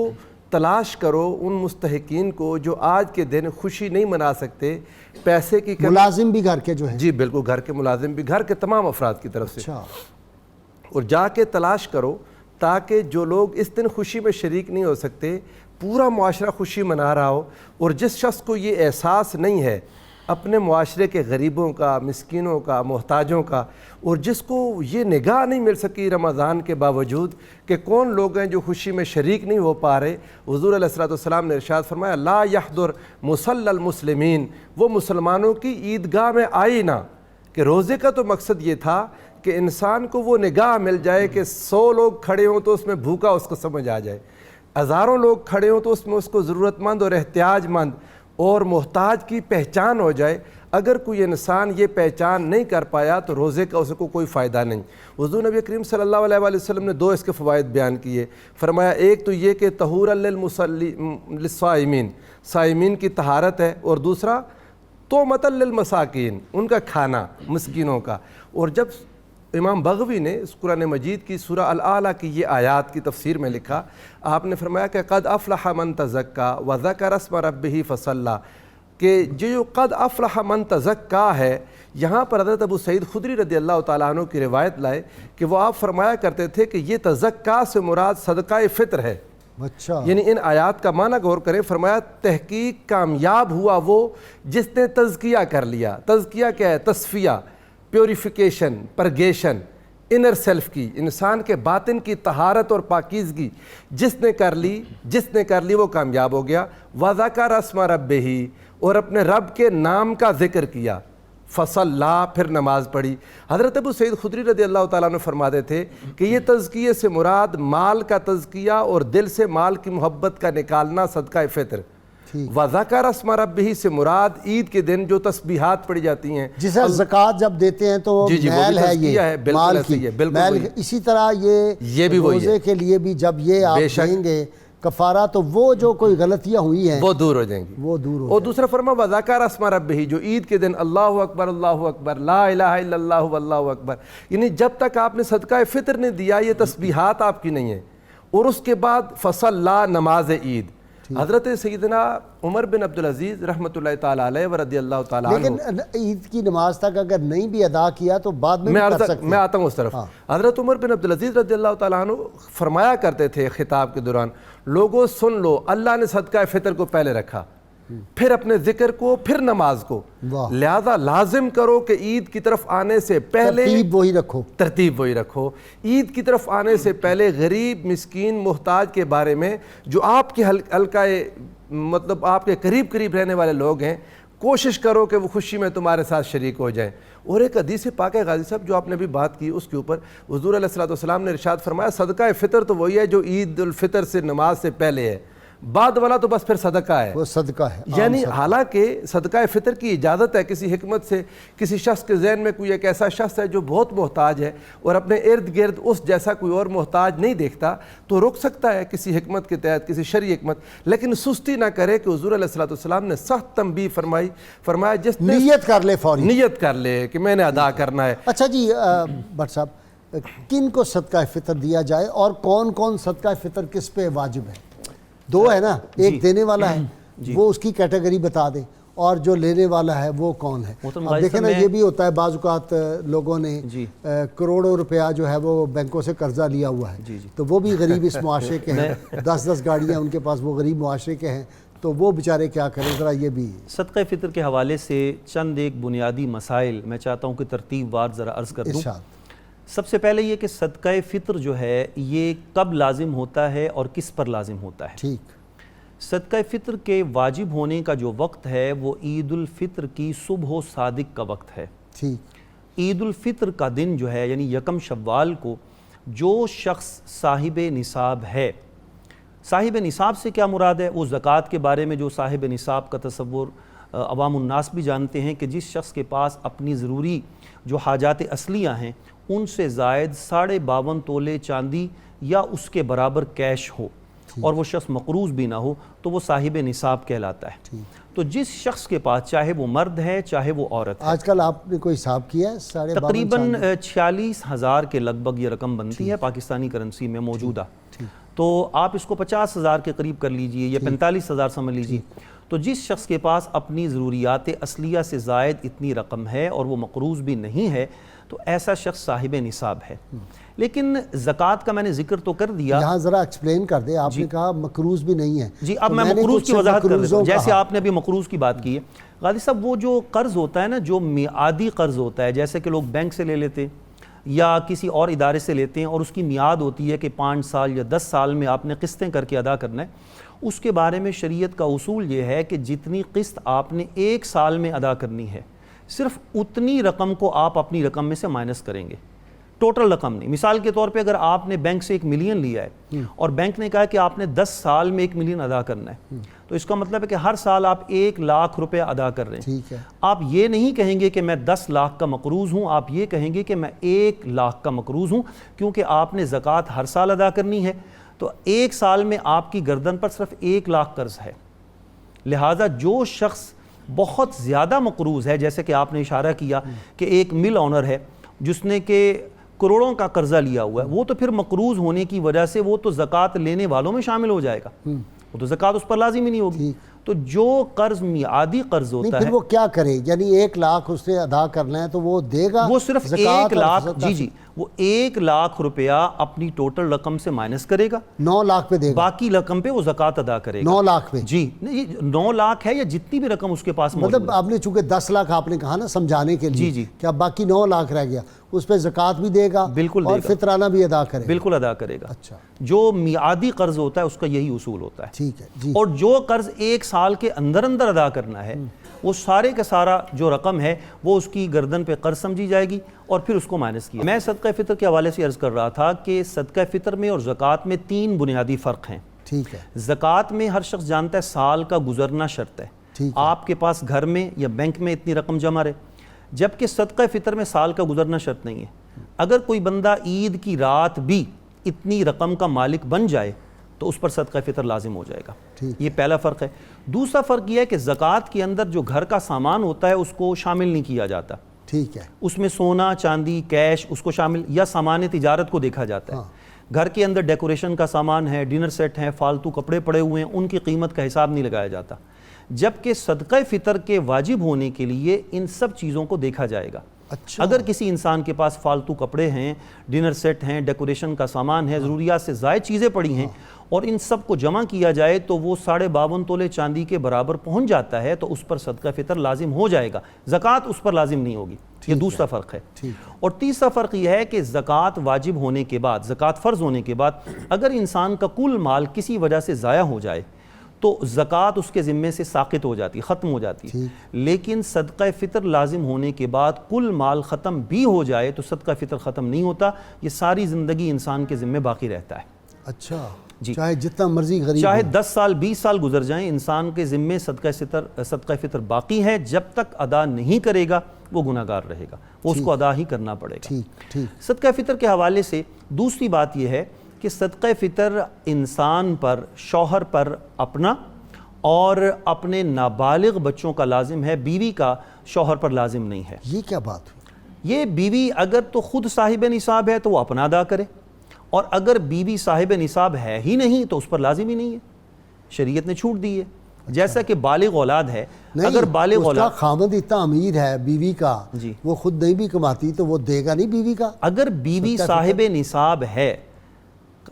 تلاش کرو، ان مستحقین کو جو آج کے دن خوشی نہیں منا سکتے، پیسے کی ملازم بھی گھر کے جو ہیں، جی بالکل، گھر کے ملازم بھی، گھر کے تمام افراد کی طرف سے، اچھا، اور جا کے تلاش کرو تاکہ جو لوگ اس دن خوشی میں شریک نہیں ہو سکتے، پورا معاشرہ خوشی منا رہا ہو، اور جس شخص کو یہ احساس نہیں ہے اپنے معاشرے کے غریبوں کا، مسکینوں کا، محتاجوں کا، اور جس کو یہ نگاہ نہیں مل سکی رمضان کے باوجود کہ کون لوگ ہیں جو خوشی میں شریک نہیں ہو پا رہے، حضور علیہ الصلوۃ والسلام نے ارشاد فرمایا لا یحضر مصلی المسلمین، وہ مسلمانوں کی عیدگاہ میں آئی نہ۔ کہ روزے کا تو مقصد یہ تھا کہ انسان کو وہ نگاہ مل جائے کہ 100 لوگ کھڑے ہوں تو اس میں بھوکا اس کو سمجھ آ جائے، ہزاروں لوگ کھڑے ہوں تو اس میں اس کو ضرورت مند اور احتیاج مند اور محتاج کی پہچان ہو جائے۔ اگر کوئی انسان یہ پہچان نہیں کر پایا تو روزے کا اس کو کوئی فائدہ نہیں۔ حضور نبی کریم صلی اللہ علیہ وآلہ وسلم نے 2 اس کے فوائد بیان کیے، فرمایا ایک تو یہ کہ طہورا للصائمین، صائمین کی طہارت ہے، اور دوسرا طعمۃ للمساکین، ان کا کھانا مسکینوں کا۔ اور جب امام بغوی نے اس قرآن مجید کی سورہ الاعلیٰ کی یہ آیات کی تفسیر میں لکھا، آپ نے فرمایا کہ قد افلح من تزکا وذکر اسم ربہ فصلی، کہ جو قد افلح من تزکا ہے یہاں پر حضرت ابو سعید خدری رضی اللہ تعالیٰ عنہ کی روایت لائے کہ وہ آپ فرمایا کرتے تھے کہ یہ تزکا سے مراد صدقہ فطر ہے. اچھا یعنی ان آیات کا معنی غور کریں. فرمایا تحقیق کامیاب ہوا وہ جس نے تزکیہ کر لیا. تزکیہ کیا ہے؟ تصفیہ، پیوریفیکیشن، پرگیشن، انر سیلف کی، انسان کے باطن کی طہارت اور پاکیزگی جس نے کر لی وہ کامیاب ہو گیا. وَذَكَرَ اسْمَ رَبِّهِ، اور اپنے رب کے نام کا ذکر کیا. فصلا، پھر نماز پڑھی. حضرت ابو سعید خدری رضی اللہ تعالیٰ عنہ فرماتے تھے کہ یہ تزکیے سے مراد مال کا تزکیہ اور دل سے مال کی محبت کا نکالنا صدقہ فطر. وَذَكَرَ اسْمَ رَبِّهِ سے مراد عید کے دن جو تسبیحات پڑھی جاتی ہیں جسے زکوٰۃ جب دیتے ہیں تو میل ہے، یہ مال کی میل. اسی طرح یہ بھی روزے کے لیے بھی جب یہ آپ دیں گے کفارہ تو وہ جو کوئی غلطیاں ہوئی ہیں وہ دور ہو جائیں گی. وہ دور ہو. اور دوسرا فرما وَذَكَرَ اسْمَ رَبِّهِ، جو عید کے دن اللہ اکبر اللہ اکبر لا الہ الا اللہ واللہ اکبر، یعنی جب تک آپ نے صدقہ فطر نے دیا یہ تسبیحات آپ کی نہیں ہیں. اور اس کے بعد فصلا، نماز عید. حضرت سیدنا عمر بن عبدالعزیز رحمۃ اللہ تعالیٰ علیہ ورضی اللہ تعالیٰ عنہ، لیکن عید کی نماز تک اگر نہیں بھی ادا کیا تو بعد میں بھی کر سکتے ہیں. میں آتا ہوں اس طرف. حضرت عمر بن عبدالعزیز رضی اللہ تعالیٰ عنہ فرمایا کرتے تھے خطاب کے دوران، لوگوں سن لو، اللہ نے صدقہ فطر کو پہلے رکھا، پھر اپنے ذکر کو، پھر نماز کو. لہذا لازم کرو کہ عید کی طرف آنے سے پہلے ترتیب وہی رکھو. عید کی طرف آنے سے پہلے غریب، مسکین، محتاج کے بارے میں جو آپ کے حلقہ مطلب آپ کے قریب رہنے والے لوگ ہیں، کوشش کرو کہ وہ خوشی میں تمہارے ساتھ شریک ہو جائیں. اور ایک حدیث پاک ہے غازی صاحب جو آپ نے بھی بات کی، اس کے اوپر حضور علیہ الصلوۃ والسلام نے ارشاد فرمایا صدقہ فطر تو وہی ہے جو عید الفطر سے نماز سے پہلے ہے، بعد والا تو بس پھر صدقہ ہے. وہ صدقہ ہے. یعنی حالانکہ صدقہ فطر کی اجازت ہے کسی حکمت سے، کسی شخص کے ذہن میں کوئی ایک ایسا شخص ہے جو بہت محتاج ہے اور اپنے ارد گرد اس جیسا کوئی اور محتاج نہیں دیکھتا تو رک سکتا ہے کسی حکمت کے تحت، کسی شرعی حکمت، لیکن سستی نہ کرے کہ حضور علیہ الصلوۃ والسلام نے سخت تنبیہ فرمایا جس نے نیت کر لے، فوری نیت کر لے کہ میں نے ادا کرنا ہے. اچھا جی بٹ صاحب، کن کو صدقہ فطر دیا جائے اور کون کون صدقہ فطر کس پہ واجب ہے؟ دو ہے نا، ایک دینے والا ہے وہ اس کی کیٹیگری بتا دیں، اور جو لینے والا ہے وہ کون ہے. اب دیکھیں نا، یہ بھی ہوتا ہے بعض اوقات لوگوں نے کروڑوں روپیہ جو ہے وہ بینکوں سے قرضہ لیا ہوا ہے تو وہ بھی غریب اس معاشرے کے ہیں، 10 گاڑیاں ان کے پاس، وہ غریب معاشرے کے ہیں تو وہ بیچارے کیا کریں؟ ذرا یہ بھی صدقہ فطر کے حوالے سے چند ایک بنیادی مسائل میں چاہتا ہوں کہ ترتیب وار ذرا عرض کر دوں. سب سے پہلے یہ کہ صدقہ فطر جو ہے یہ کب لازم ہوتا ہے اور کس پر لازم ہوتا ہے. ٹھیک. صدقہ فطر کے واجب ہونے کا جو وقت ہے وہ عید الفطر کی صبح و صادق کا وقت ہے. ٹھیک. عید الفطر کا دن جو ہے یعنی یکم شوال کو جو شخص صاحب نصاب ہے، صاحب نصاب سے کیا مراد ہے؟ وہ زکوٰۃ کے بارے میں جو صاحب نصاب کا تصور عوام الناس بھی جانتے ہیں کہ جس شخص کے پاس اپنی ضروری جو حاجات اصلیہ ہیں ان سے زائد 52.5 تولے چاندی یا اس کے برابر کیش ہو اور وہ شخص مقروض بھی نہ ہو تو وہ صاحب نصاب کہلاتا ہے. تو جس شخص کے پاس چاہے وہ مرد ہے چاہے وہ عورت ہے، آج کل آپ نے کوئی حساب کیا ہے؟ تقریباً 46,000 کے لگ بھگ یہ رقم بنتی ہے پاکستانی کرنسی میں موجودہ. تو آپ اس کو 50,000 کے قریب کر لیجئے یا 45,000 سمجھ لیجئے. تو جس شخص کے پاس اپنی ضروریات اصلیہ سے زائد اتنی رقم ہے اور وہ مقروض بھی نہیں ہے تو ایسا شخص صاحب نصاب ہے. لیکن زکوٰۃ کا میں نے ذکر تو کر دیا، یہاں ذرا ایکسپلین کر دیں. آپ نے کہا مقروض بھی نہیں ہے. جی اب میں مقروض کی وضاحت کر دیتا ہوں. جیسے آپ نے ابھی مقروض کی بات کی ہے غازی صاحب، وہ جو قرض ہوتا ہے نا، جو میعادی قرض ہوتا ہے، جیسے کہ لوگ بینک سے لے لیتے یا کسی اور ادارے سے لیتے ہیں اور اس کی میعاد ہوتی ہے کہ 5 سال یا 10 سال میں آپ نے قسطیں کر کے ادا کرنا ہے، اس کے بارے میں شریعت کا اصول یہ ہے کہ جتنی قسط آپ نے 1 سال میں ادا کرنی ہے صرف اتنی رقم کو آپ اپنی رقم میں سے مائنس کریں گے، ٹوٹل رقم نہیں. مثال کے طور پہ اگر آپ نے بینک سے 1 ملین لیا ہے اور بینک نے کہا کہ آپ نے 10 سال میں 1 ملین ادا کرنا ہے تو اس کا مطلب ہے کہ ہر سال آپ 1 لاکھ روپے ادا کر رہے ہیں. آپ یہ نہیں کہیں گے کہ میں 10 لاکھ کا مقروض ہوں، آپ یہ کہیں گے کہ میں 1 لاکھ کا مقروض ہوں، کیونکہ آپ نے زکوٰۃ ہر سال ادا کرنی ہے تو 1 سال میں آپ کی گردن پر صرف 1 لاکھ قرض ہے. لہٰذا جو شخص بہت زیادہ مقروض ہے، جیسے کہ آپ نے اشارہ کیا کہ ایک مل آنر ہے جس نے کہ کروڑوں کا قرضہ لیا ہوا ہے، وہ تو پھر مقروض ہونے کی وجہ سے وہ تو زکوٰۃ لینے والوں میں شامل ہو جائے گا، وہ تو زکوٰۃ اس پر لازم ہی نہیں ہوگی. تو جو قرض میعادی قرض نہیں ہوتا پھر ہے وہ کیا کرے؟ یعنی 1 لاکھ اس نے ادا کرنا ہے تو وہ دے گا وہ صرف زکوٰۃ 1 لاکھ، اور جی وہ 1 لاکھ روپیہ اپنی ٹوٹل رقم سے مائنس کرے گا، 9 لاکھ پہ دے گا، باقی رقم پہ وہ زکوٰۃ ادا کرے گا 9 لاکھ پہ؟ جی نہیں 9 لاکھ ہے یا جتنی بھی رقم اس کے پاس موجود مطلب ہے، آپ نے چونکہ 10 لاکھ آپ نے کہا نا سمجھانے کے لیے جی کہ اب باقی 9 لاکھ رہ گیا، اس پہ زکوٰۃ بھی دے گا بالکل دے اور گا، فطرانہ بھی ادا کرے گا؟ بالکل ادا کرے گا۔ اچھا جو میعادی قرض ہوتا ہے اس کا یہی اصول ہوتا ہے، ٹھیک ہے جی۔ اور جو قرض 1 سال کے اندر ادا کرنا ہے وہ سارے کا سارا جو رقم ہے وہ اس کی گردن پہ قرض سمجھی جائے گی اور پھر اس کو مائنس کیا۔ میں صدقہ فطر کے حوالے سے عرض کر رہا تھا کہ صدقہ فطر میں اور زکوٰۃ میں 3 بنیادی فرق ہیں۔ ٹھیک ہے زکوٰۃ میں ہر شخص جانتا ہے سال کا گزرنا شرط ہے، ٹھیک ہے آپ کے پاس گھر میں یا بینک میں اتنی رقم جمع رہے، جبکہ صدقہ فطر میں سال کا گزرنا شرط نہیں ہے۔ اگر کوئی بندہ عید کی رات بھی اتنی رقم کا مالک بن جائے تو اس پر صدقہ فطر لازم ہو جائے گا، یہ پہلا فرق ہے۔ دوسرا فرق یہ ہے کہ زکوٰۃ کے اندر جو گھر کا سامان ہوتا ہے اس کو شامل نہیں کیا جاتا، ٹھیک ہے اس میں سونا چاندی کیش اس کو شامل یا سامان تجارت کو دیکھا جاتا ہے۔ گھر کے اندر ڈیکوریشن کا سامان ہے، ڈنر سیٹ ہیں، فالتو کپڑے پڑے ہوئے ہیں، ان کی قیمت کا حساب نہیں لگایا جاتا، جبکہ صدقہ فطر کے واجب ہونے کے لیے ان سب چیزوں کو دیکھا جائے گا۔ اچھا اگر کسی انسان کے پاس فالتو کپڑے ہیں، ڈنر سیٹ ہیں، ڈیکوریشن کا سامان ہے، ضروریات سے زائد چیزیں پڑی ہیں اور ان سب کو جمع کیا جائے تو وہ 52.5 تولے چاندی کے برابر پہنچ جاتا ہے تو اس پر صدقہ فطر لازم ہو جائے گا، زکوٰۃ اس پر لازم نہیں ہوگی۔ یہ دوسرا فرق ہے۔ اور تیسرا فرق یہ ہے کہ زکوٰۃ واجب ہونے کے بعد، زکوٰۃ فرض ہونے کے بعد اگر انسان کا کل مال کسی وجہ سے ضائع ہو جائے تو زکوٰۃ اس کے ذمے سے ساقط ہو جاتی، ختم ہو جاتی ہے، لیکن صدقہ فطر لازم ہونے کے بعد کل مال ختم بھی ہو جائے تو صدقہ فطر ختم نہیں ہوتا، یہ ساری زندگی انسان کے ذمے باقی رہتا ہے۔ اچھا جی چاہے جتنا مرضی غریب چاہے ہو۔ 10 سال 20 سال گزر جائیں، انسان کے ذمے صدقہ فطر باقی ہے، جب تک ادا نہیں کرے گا وہ گناہ گار رہے گا، وہ اس کو ادا ہی کرنا پڑے گا۔ ٹھیک صدقہ فطر کے حوالے سے دوسری بات یہ ہے کہ صدقہ فطر انسان پر، شوہر پر اپنا اور اپنے نابالغ بچوں کا لازم ہے، بیوی کا شوہر پر لازم نہیں ہے۔ یہ کیا بات ہوئی؟ یہ بیوی اگر تو خود صاحب نصاب ہے تو وہ اپنا ادا کرے، اور اگر بیوی صاحب نصاب ہے ہی نہیں تو اس پر لازم ہی نہیں ہے، شریعت نے چھوٹ دی ہے۔ جیسا کہ بالغ اولاد ہے، اگر بالغ اس کا اولاد خامد اتنا امیر ہے بیوی کا، جی وہ خود نہیں بھی کماتی تو وہ دے گا نہیں بیوی کا؟ اگر بیوی صاحب نصاب ہے،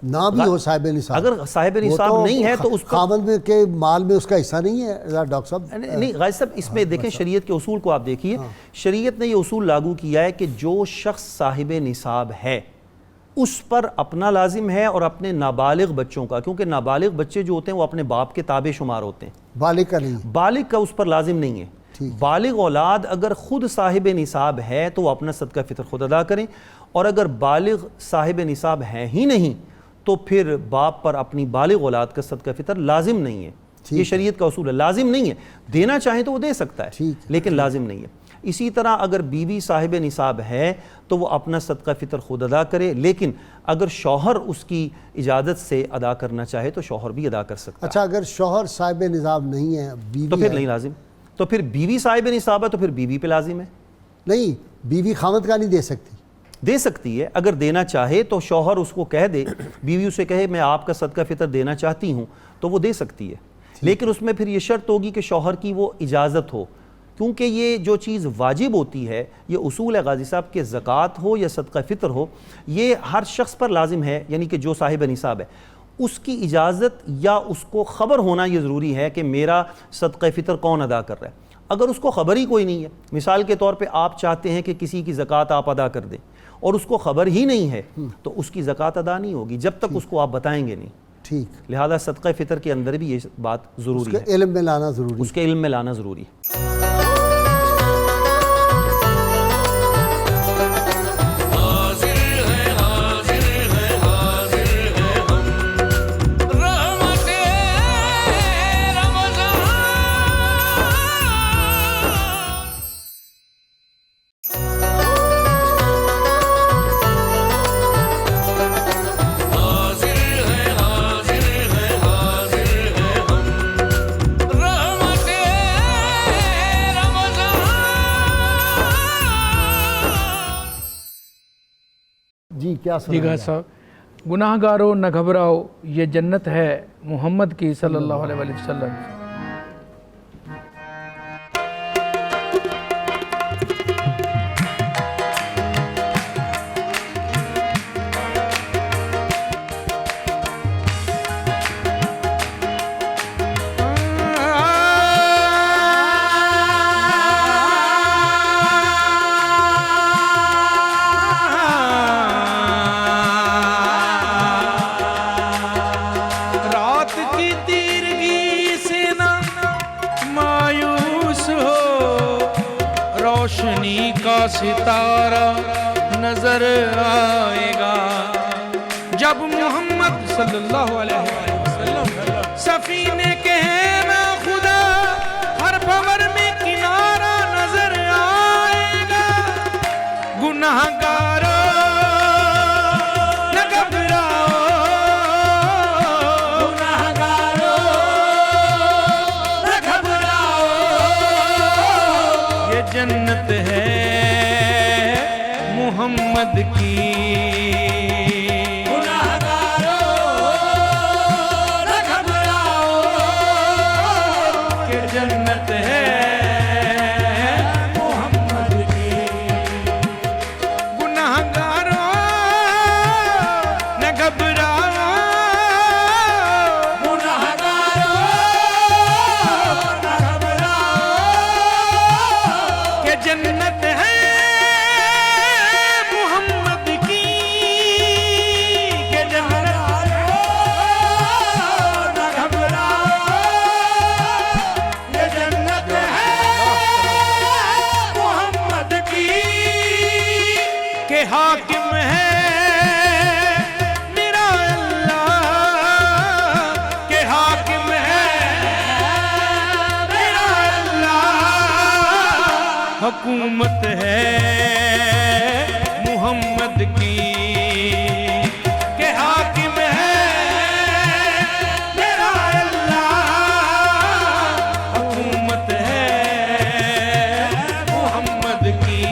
نہ بھی ہو صاحب نصاب، اگر صاحب نصاب نہیں ہے تو اس پر خامد میں کے مال میں اس کا حصہ نہیں ہے۔ ڈاکٹر صاحب نہیں غازی صاحب، اس میں دیکھیں شریعت کے اصول کو آپ دیکھیے، شریعت نے یہ اصول لاگو کیا ہے کہ جو شخص صاحب نصاب ہے اس پر اپنا لازم ہے اور اپنے نابالغ بچوں کا، کیونکہ نابالغ بچے جو ہوتے ہیں وہ اپنے باپ کے تابع شمار ہوتے ہیں، بالغ کا نہیں، بالغ کا اس پر لازم نہیں ہے۔ بالغ اولاد اگر خود صاحب نصاب ہے تو وہ اپنا صدقہ فطر خود ادا کریں، اور اگر بالغ صاحب نصاب ہے ہی نہیں تو پھر باپ پر اپنی بالغ اولاد کا صدقہ فطر لازم نہیں ہے۔ یہ شریعت کا اصول ہے، لازم نہیں ہے، دینا چاہیں تو وہ دے سکتا ہے لیکن لازم نہیں ہے۔ اسی طرح اگر بیوی صاحب نصاب ہے تو وہ اپنا صدقہ فطر خود ادا کرے، لیکن اگر شوہر اس کی اجازت سے ادا کرنا چاہے تو شوہر بھی ادا کر سکتا ہے۔ اچھا اگر شوہر صاحب نصاب نہیں ہے، بیوی تو پھر ہے، نہیں لازم، تو پھر بیوی صاحب نصاب ہے تو پھر بیوی پہ لازم ہے، نہیں بیوی خامد کا نہیں دے سکتی؟ دے سکتی ہے اگر دینا چاہے تو شوہر اس کو کہہ دے، بیوی اسے کہے میں آپ کا صدقہ فطر دینا چاہتی ہوں تو وہ دے سکتی ہے، لیکن اس میں پھر یہ شرط ہوگی کہ شوہر کی وہ اجازت ہو، کیونکہ یہ جو چیز واجب ہوتی ہے، یہ اصول ہے غازی صاحب کہ زکوٰۃ ہو یا صدقہ فطر ہو، یہ ہر شخص پر لازم ہے، یعنی کہ جو صاحب نصاب ہے اس کی اجازت یا اس کو خبر ہونا یہ ضروری ہے کہ میرا صدقہ فطر کون ادا کر رہا ہے۔ اگر اس کو خبر ہی کوئی نہیں ہے، مثال کے طور پہ آپ چاہتے ہیں کہ کسی کی زکوٰۃ آپ ادا کر دیں اور اس کو خبر ہی نہیں ہے تو اس کی زکوٰۃ ادا نہیں ہوگی جب تک اس کو آپ بتائیں گے نہیں۔ ٹھیک، لہذا صدقہ فطر کے اندر بھی یہ بات ضروری ہے، علم میں لانا ضروری، اس کے علم میں لانا ضروری ہے۔ جی کیا جی غازی صاحب، گناہ گارو نہ گھبراؤ، یہ جنت ہے محمد کی صلی اللہ علیہ وسلم۔ کا ستارہ نظر آئے گا جب محمد صلی اللہ علیہ وسلم سفینے کے ہیں نا خدا ہر بھور میں کنارہ نظر آئے گا گناہگاروں نہ گھبراؤ گناہگاروں نہ گھبراؤ یہ جنت ہے محمد کی جنت ہے محمد کی گناہگاروں نہ گھبراؤ گناہگاروں نہ گھبراؤ کہ جنت ہے محمد کی کہ جنت نہ گھبراؤ کہ حاکم ہے میرا اللہ کہ حاکم ہے میرا اللہ حکومت ہے محمد کی کہ حاکم ہے میرا اللہ حکومت ہے محمد کی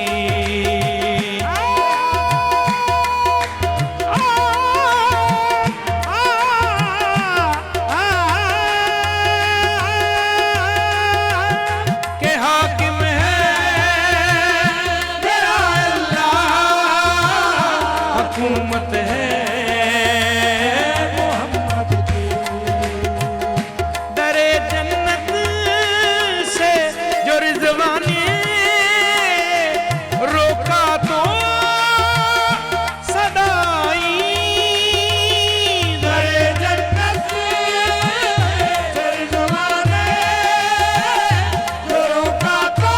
حکومت ہے محمد کی در جنت سے جو رضوانے روکا تو صدائی در جنت سے رضوانے جو روکا تو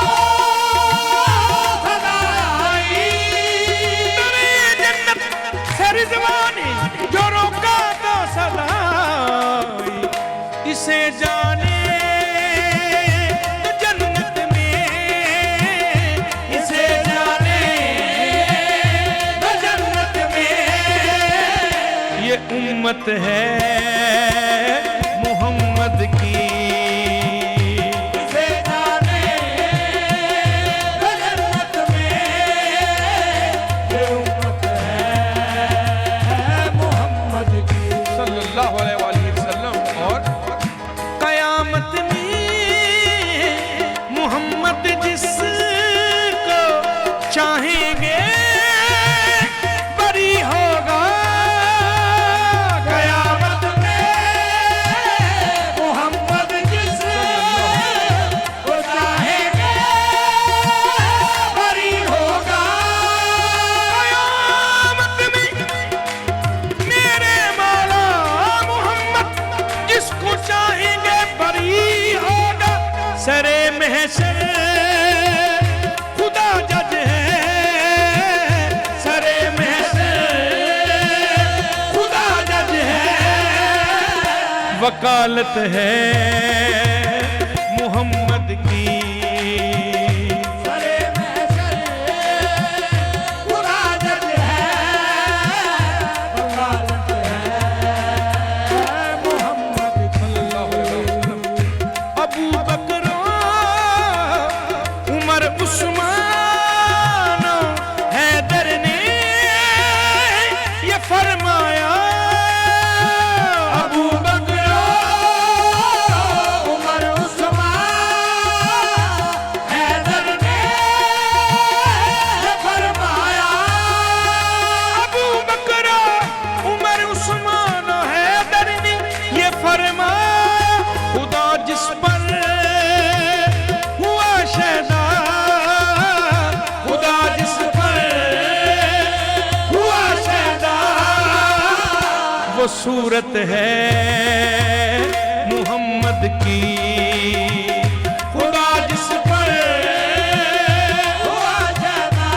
صدائی رضوانے جو روکا تو صدائی اسے جانے تو جنت میں اسے جانے تو جنت میں یہ امت ہے محمد کی اسے جانے تو جنت میں یہ امت صلی اللہ علیہ وآلہ وسلم اور قیامت میں محمد جس کو چاہیں گے بری ہوگا قیامت میں محمد جس کو چاہیں گے بری ہوگا قیامت میں میرے جس کو چاہیں گے بری ہوگا سرے محشر خدا جج ہے سرے محشر خدا جج ہے وکالت ہے محمد کی سرے محشر خدا جج ہے وکالت ابو بکر عمر عثمان حیدر نے یہ فرمایا ابو بکر عمر عثمان حیدر نے یہ فرمایا ابو بکر عمر عثمان حیدر نے یہ فرمایا خدا جس پر ہوا شیدا خدا جس پر ہوا شیدا وہ صورت ہے محمد کی خدا جس پر ہوا شیدا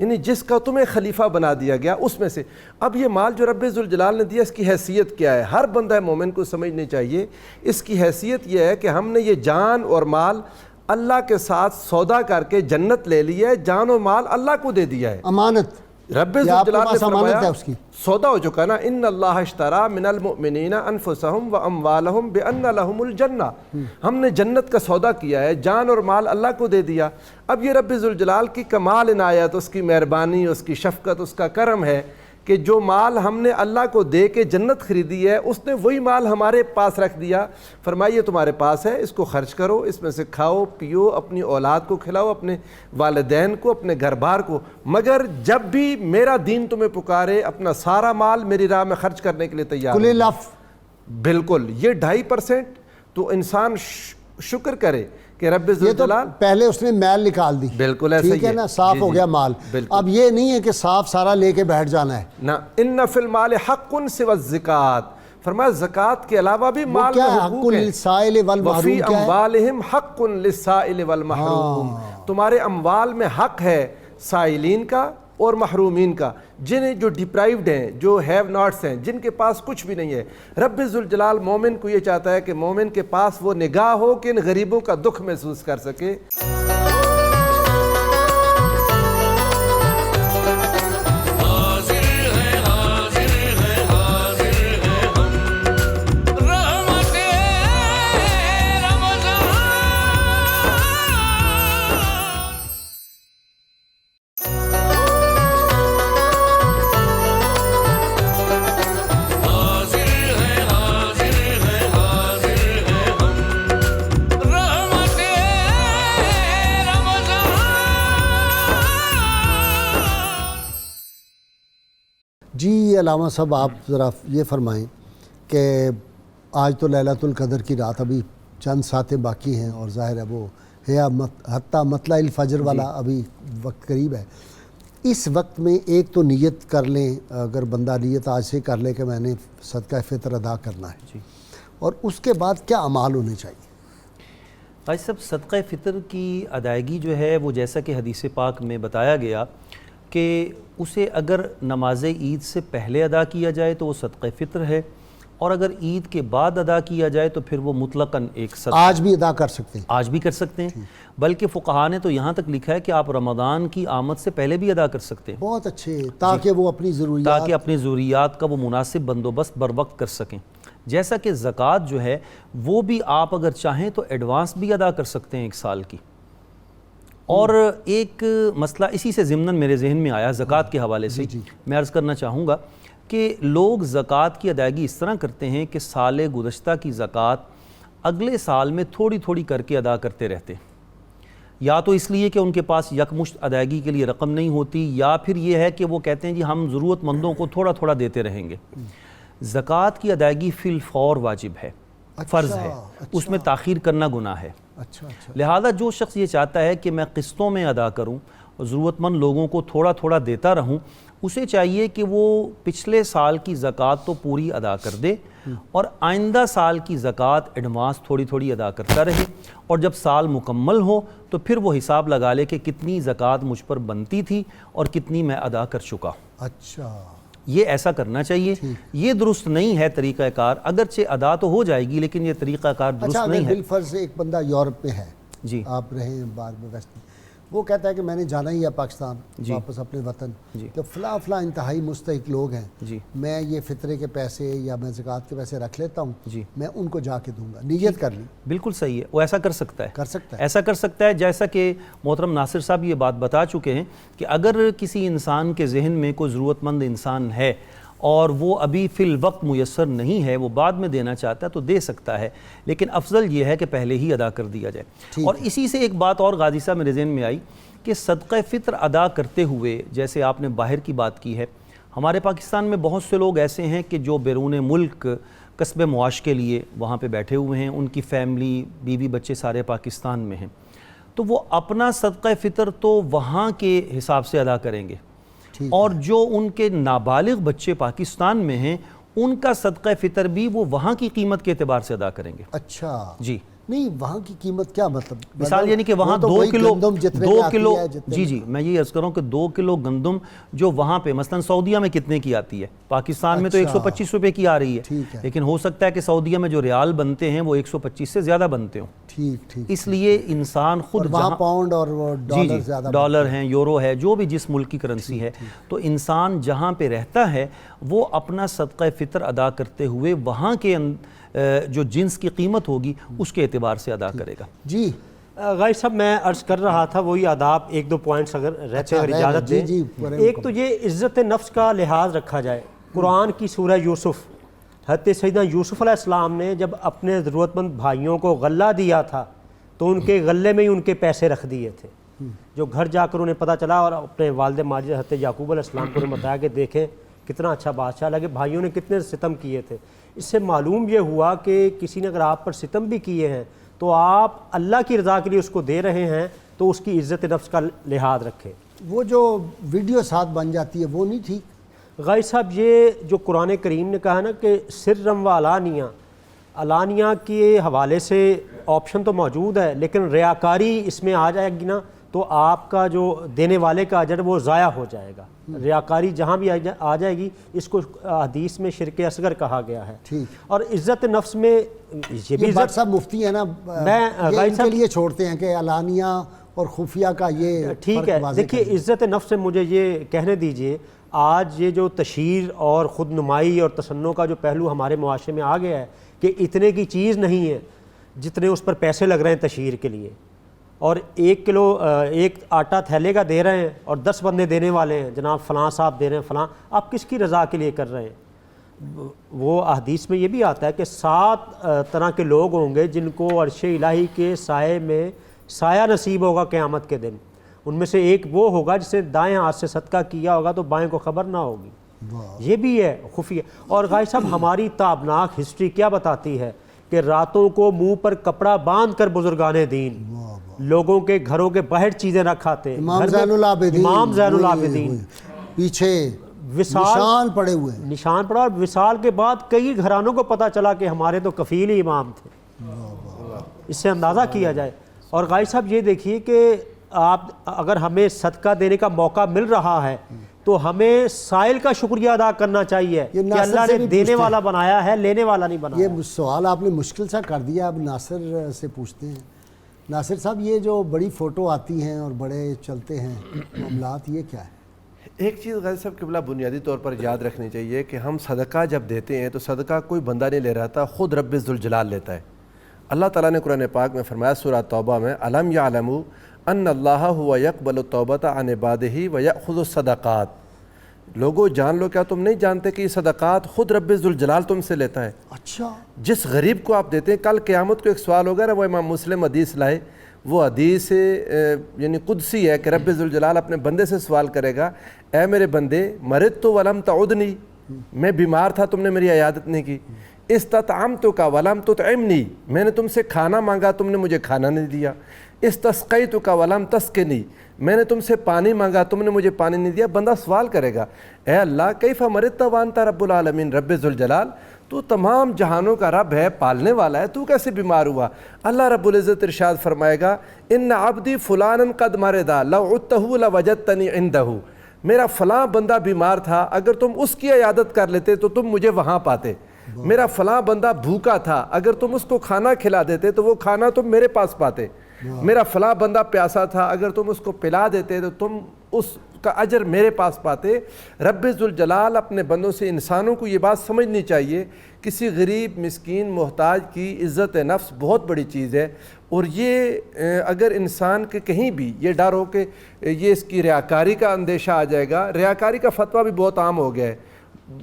یعنی جس کا تمہیں خلیفہ بنا دیا گیا اس میں سے. اب یہ مال جو رب ذوالجلال نے دیا اس کی حیثیت کیا ہے؟ ہر بندہ مومن کو سمجھنی چاہیے. اس کی حیثیت یہ ہے کہ ہم نے یہ جان اور مال اللہ کے ساتھ سودا کر کے جنت لے لی ہے. جان و مال اللہ کو دے دیا ہے, امانت, رب یہ آپ کے ذوالجلال نے پاس امانت فرمایا ہے اس کی. سودا ہو چکا نا, ان اللہ اشترا من المؤمنین انفسہم و اموالہم بان لہم الجنہ. ہم نے جنت کا سودا کیا ہے, جان اور مال اللہ کو دے دیا. اب یہ رب ذوالجلال کی کمال عنایت, اس کی مہربانی, اس کی شفقت, اس کا کرم ہے کہ جو مال ہم نے اللہ کو دے کے جنت خریدی ہے اس نے وہی مال ہمارے پاس رکھ دیا. فرمائیے تمہارے پاس ہے, اس کو خرچ کرو, اس میں سے کھاؤ پیو, اپنی اولاد کو کھلاؤ, اپنے والدین کو, اپنے گھر بار کو, مگر جب بھی میرا دین تمہیں پکارے اپنا سارا مال میری راہ میں خرچ کرنے کے لیے تیار کل ہو. لف بالکل, یہ 2.5% تو انسان شکر کرے کہ رب یہ تو ذوالجلال. پہلے اس نے میل نکال دی, بالکل ایسا ٹھیک ہی ہے نا, صاف جی ہو جی گیا مال. بالکل. اب یہ نہیں ہے کہ صاف سارا لے کے بیٹھ جانا ہے. نہ, ان فی المال حق سوى الزکات, فرمایا زکوٰۃ کے علاوہ بھی مال کیا میں ہے؟ حقوق حق ہیں. للسائل والمحروم وفی کیا ہے؟ اموالہم حق للسائل والمحروم, تمہارے اموال میں حق ہے سائلین کا اور محرومین کا, جنہیں جو ڈپرائیوڈ ہیں, جو ہیو ناٹس ہیں, جن کے پاس کچھ بھی نہیں ہے. رب ذوالجلال مومن کو یہ چاہتا ہے کہ مومن کے پاس وہ نگاہ ہو کہ ان غریبوں کا دکھ محسوس کر سکے. جی علامہ صاحب آپ ذرا یہ فرمائیں کہ آج تو لیلۃ القدر کی رات ابھی چند ساتیں باقی ہیں اور ظاہر ہے وہ حتیٰ مطلع الفجر والا ابھی وقت قریب ہے. اس وقت میں ایک تو نیت کر لیں, اگر بندہ نیت آج سے کر لے کہ میں نے صدقہ فطر ادا کرنا ہے, اور اس کے بعد کیا اعمال ہونے چاہیے؟ بھائی صاحب, صدقہ فطر کی ادائیگی جو ہے وہ جیسا کہ حدیث پاک میں بتایا گیا کہ اسے اگر نماز عید سے پہلے ادا کیا جائے تو وہ صدقہ فطر ہے, اور اگر عید کے بعد ادا کیا جائے تو پھر وہ مطلقاً ایک صدقہ. آج بھی ادا کر سکتے ہیں؟ آج بھی کر سکتے ہیں, بلکہ فقہاء نے تو یہاں تک لکھا ہے کہ آپ رمضان کی آمد سے پہلے بھی ادا کر سکتے ہیں. بہت اچھے, تاکہ وہ اپنی ضروریات کا وہ مناسب بندوبست بر وقت کر سکیں. جیسا کہ زکوٰۃ جو ہے وہ بھی آپ اگر چاہیں تو ایڈوانس بھی ادا کر سکتے ہیں 1 سال کی. اور ایک مسئلہ اسی سے ضمناً میرے ذہن میں آیا زکوٰۃ کے حوالے سے, میں عرض کرنا چاہوں گا کہ لوگ زکوٰۃ کی ادائیگی اس طرح کرتے ہیں کہ سال گزشتہ کی زکوٰۃ اگلے سال میں تھوڑی تھوڑی کر کے ادا کرتے رہتے, یا تو اس لیے کہ ان کے پاس یکمشت ادائیگی کے لیے رقم نہیں ہوتی, یا پھر یہ ہے کہ وہ کہتے ہیں جی ہم ضرورت مندوں کو تھوڑا تھوڑا دیتے رہیں گے. زکوٰۃ کی ادائیگی فی الفور واجب ہے, فرض ہے, اس میں تاخیر کرنا گناہ ہے. لہذا جو شخص یہ چاہتا ہے کہ میں قسطوں میں ادا کروں اور ضرورت مند لوگوں کو تھوڑا تھوڑا دیتا رہوں, اسے چاہیے کہ وہ پچھلے سال کی زکوٰۃ تو پوری ادا کر دے اور آئندہ سال کی زکوٰۃ ایڈوانس تھوڑی تھوڑی ادا کرتا رہے, اور جب سال مکمل ہو تو پھر وہ حساب لگا لے کہ کتنی زکوٰۃ مجھ پر بنتی تھی اور کتنی میں ادا کر چکا. اچھا, یہ ایسا کرنا چاہیے. یہ درست نہیں ہے طریقہ کار, اگرچہ ادا تو ہو جائے گی لیکن یہ طریقہ کار درست نہیں ہے. بالفرض ایک بندہ یورپ میں ہے, جی آپ رہیں باہر میں ویسٹ میں, وہ کہتا ہے کہ میں نے جانا ہی ہے پاکستان, واپس اپنے وطن, تو فلاں فلاں انتہائی مستحق لوگ ہیں, میں یہ فطرے کے پیسے یا میں زکوٰۃ کے پیسے رکھ لیتا ہوں, میں ان کو جا کے دوں گا. نیت کر لی, بالکل صحیح ہے, وہ ایسا کر سکتا ہے, ایسا کر سکتا ہے. جیسا کہ محترم ناصر صاحب یہ بات بتا چکے ہیں کہ اگر کسی انسان کے ذہن میں کوئی ضرورت مند انسان ہے اور وہ ابھی فی الوقت میسر نہیں ہے, وہ بعد میں دینا چاہتا ہے تو دے سکتا ہے, لیکن افضل یہ ہے کہ پہلے ہی ادا کر دیا جائے. اور اسی سے ایک بات اور غازی صاحب میرے ذہن میں آئی کہ صدقہ فطر ادا کرتے ہوئے, جیسے آپ نے باہر کی بات کی ہے, ہمارے پاکستان میں بہت سے لوگ ایسے ہیں کہ جو بیرون ملک کسب معاش کے لیے وہاں پہ بیٹھے ہوئے ہیں, ان کی فیملی بیوی بچے سارے پاکستان میں ہیں, تو وہ اپنا صدقہ فطر تو وہاں کے حساب سے ادا کریں گے, اور جو ان کے نابالغ بچے پاکستان میں ہیں ان کا صدقہ فطر بھی وہ وہاں کی قیمت کے اعتبار سے ادا کریں گے. اچھا جی, نہیں وہاں کی قیمت کیا مطلب مثال یعنی کہ وہاں 2 کلو جی میں یہ عرض کر رہا ہوں کہ 2 کلو گندم جو وہاں پہ مثلا سعودیہ میں کتنے کی آتی ہے، پاکستان میں تو 125 روپے کی آ رہی ہے، لیکن ہو سکتا ہے کہ سعودیہ میں جو ریال بنتے ہیں وہ 125 سے زیادہ بنتے ہوں۔ اس لیے انسان خود وہاں پاؤنڈ اور ڈالر زیادہ، ڈالر ہیں، یورو ہے، جو بھی جس ملک کی کرنسی ہے، تو انسان جہاں پہ رہتا ہے وہ اپنا صدقہ فطر ادا کرتے ہوئے وہاں کے جو جنس کی قیمت ہوگی اس کے اعتبار سے ادا کرے گا۔ جی غازی صاحب میں عرض کر رہا تھا وہی آداب 1-2 پوائنٹس اگر رہتے ہیں، اگر اجازت دیں۔ ایک تو یہ عزت نفس کا لحاظ رکھا جائے۔ قرآن کی سورہ یوسف، حضرت سیدنا یوسف علیہ السلام نے جب اپنے ضرورت مند بھائیوں کو غلہ دیا تھا تو ان کے غلے میں ہی ان کے پیسے رکھ دیے تھے۔ جو گھر جا کر انہیں پتہ چلا اور اپنے والد ماجد حضرت یعقوب علیہ السلام کو بتایا کہ دیکھیں کتنا اچھا بادشاہ لگے، بھائیوں نے کتنے ستم کیے تھے۔ اس سے معلوم یہ ہوا کہ کسی نے اگر آپ پر ستم بھی کیے ہیں تو آپ اللہ کی رضا کے لیے اس کو دے رہے ہیں تو اس کی عزت نفس کا لحاظ رکھیں۔ وہ جو ویڈیو ساتھ بن جاتی ہے وہ نہیں ٹھیک؟ غازی صاحب یہ جو قرآن کریم نے کہا نا کہ سرم و علانیہ کے حوالے سے آپشن تو موجود ہے، لیکن ریاکاری اس میں آ جائے گی نا تو آپ کا جو دینے والے کا اجر وہ ضائع ہو جائے گا۔ ریاکاری جہاں بھی آ جائے گی، اس کو حدیث میں شرک اصغر کہا گیا ہے۔ اور عزت نفس میں یہ بھی بٹ صاحب مفتی ہے نا، یہ ان کے لیے چھوڑتے ہیں کہ علانیہ اور خفیہ کا یہ ٹھیک ہے۔ دیکھیے عزت نفس سے مجھے یہ کہنے دیجئے، آج یہ جو تشہیر اور خود نمائی اور تصنع کا جو پہلو ہمارے معاشرے میں آ گیا ہے کہ اتنے کی چیز نہیں ہے جتنے اس پر پیسے لگ رہے ہیں تشہیر کے لیے، اور 1 کلو ایک آٹا تھیلے کا دے رہے ہیں اور 10 بندے دینے والے ہیں، جناب فلاں صاحب دے رہے ہیں فلاں، آپ کس کی رضا کے لیے کر رہے ہیں؟ وہ احادیث میں یہ بھی آتا ہے کہ 7 طرح کے لوگ ہوں گے جن کو عرش الہی کے سائے میں سایہ نصیب ہوگا قیامت کے دن۔ ان میں سے ایک وہ ہوگا جس نے دائیں ہاتھ سے صدقہ کیا ہوگا تو بائیں کو خبر نہ ہوگی۔ یہ بھی ہے خفیہ۔ اور غازی صاحب ہماری تابناک ہسٹری کیا بتاتی ہے کہ راتوں کو منہ پر کپڑا باندھ کر بزرگان دین لوگوں کے گھروں کے باہر چیزیں رکھاتے، امام زین العابدین پیچھے نشان پڑے ہوئے، نشان پڑا، اور وصال کے بعد کئی گھرانوں کو پتہ چلا کہ ہمارے تو کفیل ہی امام تھے۔ اس سے اندازہ کیا جائے۔ اور غازی صاحب یہ دیکھیے کہ آپ اگر ہمیں صدقہ دینے کا موقع مل رہا ہے تو ہمیں سائل کا شکریہ ادا کرنا چاہیے کہ اللہ نے دینے والا بنایا ہے، لینے والا نہیں بنایا۔ یہ سوال آپ نے مشکل سا کر دیا، اب ناصر سے پوچھتے ہیں۔ ناصر صاحب یہ جو بڑی فوٹو آتی ہیں اور بڑے چلتے ہیں معاملات، یہ کیا ہے؟ ایک چیز غازی صاحب قبلہ بنیادی طور پر یاد رکھنی چاہیے کہ ہم صدقہ جب دیتے ہیں تو صدقہ کوئی بندہ نہیں لے رہا تھا، خود رب ذوالجلال لیتا ہے۔ اللہ تعالیٰ نے قرآن پاک میں فرمایا سورہ توبہ میں، الم یعلموا ان اللہ هو یقبل التوبۃ عن عبادہ ویأخذ الصدقات، لوگو جان لو، کیا تم نہیں جانتے کہ یہ صدقات خود رب ذوالجلال تم سے لیتا ہے؟ اچھا، جس غریب کو آپ دیتے ہیں، کل قیامت کو ایک سوال ہوگا نا، وہ امام مسلم حدیث لائے، وہ حدیث یعنی قدسی ہے کہ رب ذوالجلال اپنے بندے سے سوال کرے گا، اے میرے بندے مرضت ولم تعدنی، میں بیمار تھا تم نے میری عیادت نہیں کی، استطعمتک ولم تطعمنی، میں نے تم سے کھانا مانگا تم نے مجھے کھانا نہیں دیا، استسقیتک ولم تسقنی، میں نے تم سے پانی مانگا تم نے مجھے پانی نہیں دیا۔ بندہ سوال کرے گا، اے اللہ کیف مرضت وانت رب العالمین، رب ذوالجلال تو تمام جہانوں کا رب ہے، پالنے والا ہے، تو کیسے بیمار ہوا؟ اللہ رب العزت ارشاد فرمائے گا، ان عبدی فلانا قد مرض لو عدتہ لوجدتنی عندہ، میرا فلاں بندہ بیمار تھا، اگر تم اس کی عیادت کر لیتے تو تم مجھے وہاں پاتے۔ میرا فلاں بندہ بھوکا تھا، اگر تم اس کو کھانا کھلا دیتے تو وہ کھانا تم میرے پاس پاتے۔ میرا فلاں بندہ پیاسا تھا، اگر تم اس کو پلا دیتے تو تم اس کا اجر میرے پاس پاتے۔ رب ذوالجلال اپنے بندوں سے، انسانوں کو یہ بات سمجھنی چاہیے، کسی غریب مسکین محتاج کی عزت نفس بہت بڑی چیز ہے، اور یہ اگر انسان کے کہیں بھی یہ ڈر ہو کہ یہ اس کی ریاکاری کا اندیشہ آ جائے گا، ریاکاری کا فتویٰ بھی بہت عام ہو گیا ہے۔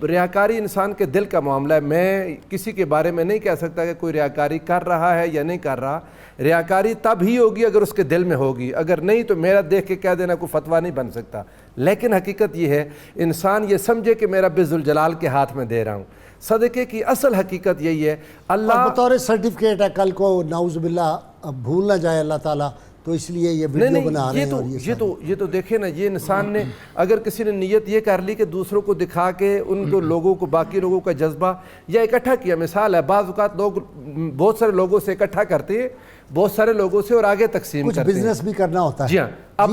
ریاکاری انسان کے دل کا معاملہ ہے، میں کسی کے بارے میں نہیں کہہ سکتا کہ کوئی ریاکاری کر رہا ہے یا نہیں کر رہا، ریاکاری تب ہی ہوگی اگر اس کے دل میں ہوگی، اگر نہیں تو میرا دیکھ کے کہہ دینا کوئی فتویٰ نہیں بن سکتا۔ لیکن حقیقت یہ ہے انسان یہ سمجھے کہ میں رب ذوالجلال کے ہاتھ میں دے رہا ہوں۔ صدقے کی اصل حقیقت یہی ہے، اللہ بطور سرٹیفکیٹ ہے، کل کو نعوذ باللہ اب بھول نہ جائے اللہ تعالیٰ تو اس لیے یہ ویڈیو بنا رہے ہیں. اور یہ تو دیکھیں نا, یہ انسان نے اگر کسی نے نیت یہ کر لی کہ دوسروں کو دکھا کے ان کو لوگوں کو, باقی لوگوں کا جذبہ یا اکٹھا کیا. مثال ہے, بعض اوقات لوگ بہت سارے لوگوں سے اکٹھا کرتے ہیں, بہت سارے لوگوں سے, اور آگے تقسیم کرتے ہیں. کچھ بزنس بھی کرنا ہوتا ہے. جی ہاں. اب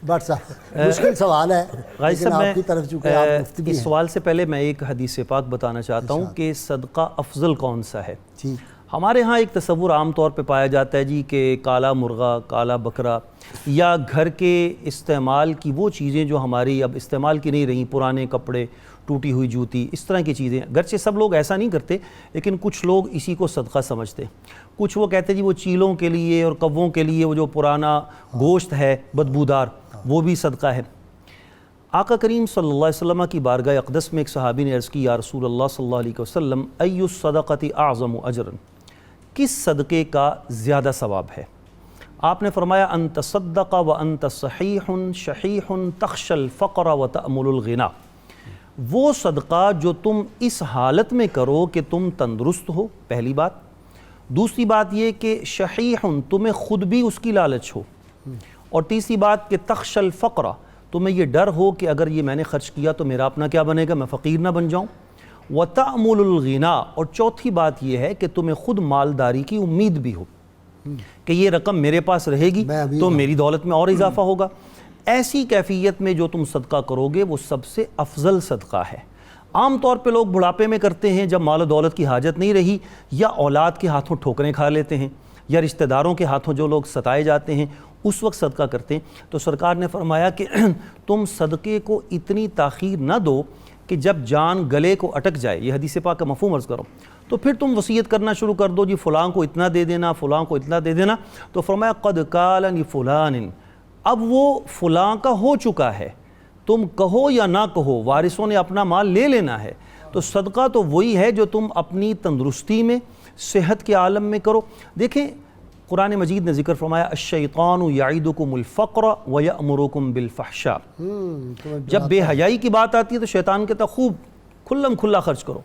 بٹ صاحب مشکل سوال ہے, غازی لیکن صاحب آپ کی طرف چونکہ آپ مفتی بھی اس ہیں. سوال سے پہلے میں ایک حدیث پاک بتانا چاہتا ہوں کہ صدقہ افضل کون سا ہے. جی. ہمارے ہاں ایک تصور عام طور پہ پایا جاتا ہے جی کہ کالا مرغا, کالا بکرا, یا گھر کے استعمال کی وہ چیزیں جو ہماری اب استعمال کی نہیں رہیں, پرانے کپڑے, ٹوٹی ہوئی جوتی, اس طرح کی چیزیں. گرچہ سب لوگ ایسا نہیں کرتے, لیکن کچھ لوگ اسی کو صدقہ سمجھتے. کچھ وہ کہتے ہیں جی وہ چیلوں کے لیے اور کووں کے لیے وہ جو پرانا گوشت ہے بدبودار, وہ بھی صدقہ ہے. آقا کریم صلی اللہ علیہ وسلم کی بارگاہ اقدس میں ایک صحابی نے عرض کی, یا رسول اللہ صلی اللہ علیہ وسلم, ای الصدقۃ اعظم اجرا, کس صدقے کا زیادہ ثواب ہے؟ آپ نے فرمایا, ان تصدق وانت صحیح شحیح تخشى الفقر وتأمل الغنى, وہ صدقہ جو تم اس حالت میں کرو کہ تم تندرست ہو, پہلی بات. دوسری بات یہ کہ شحیح, تمہیں خود بھی اس کی لالچ ہو, اور تیسری بات کہ تخشى الفقر, تمہیں یہ ڈر ہو کہ اگر یہ میں نے خرچ کیا تو میرا اپنا کیا بنے گا, میں فقیر نہ بن جاؤں. وَتَأْمُلُ الْغِنَا, اور چوتھی بات یہ ہے کہ تمہیں خود مالداری کی امید بھی ہو کہ یہ رقم میرے پاس رہے گی تو میری دولت میں اور اضافہ ہوگا. ایسی کیفیت میں جو تم صدقہ کرو گے وہ سب سے افضل صدقہ ہے. عام طور پہ لوگ بڑھاپے میں کرتے ہیں, جب مال و دولت کی حاجت نہیں رہی, یا اولاد کے ہاتھوں ٹھوکریں کھا لیتے ہیں, یا رشتہ داروں کے ہاتھوں جو لوگ ستائے جاتے ہیں, اس وقت صدقہ کرتے ہیں. تو سرکار نے فرمایا کہ تم صدقے کو اتنی تاخیر نہ دو کہ جب جان گلے کو اٹک جائے, یہ حدیث پاک کا مفہوم عرض کرو, تو پھر تم وصیت کرنا شروع کر دو, جی فلاں کو اتنا دے دینا, فلاں کو اتنا دے دینا. تو فرمایا قد کالنی فلان, اب وہ فلاں کا ہو چکا ہے, تم کہو یا نہ کہو وارثوں نے اپنا مال لے لینا ہے. تو صدقہ تو وہی ہے جو تم اپنی تندرستی میں, صحت کے عالم میں کرو. دیکھیں قرآن مجید نے ذکر فرمایا, الشیطان یعیدکم الفقر ویأمرکم بالفحشاء. جب بے حیائی کی بات آتی ہے تو شیطان کہتا خوب کھلم کھلا خرچ کرو.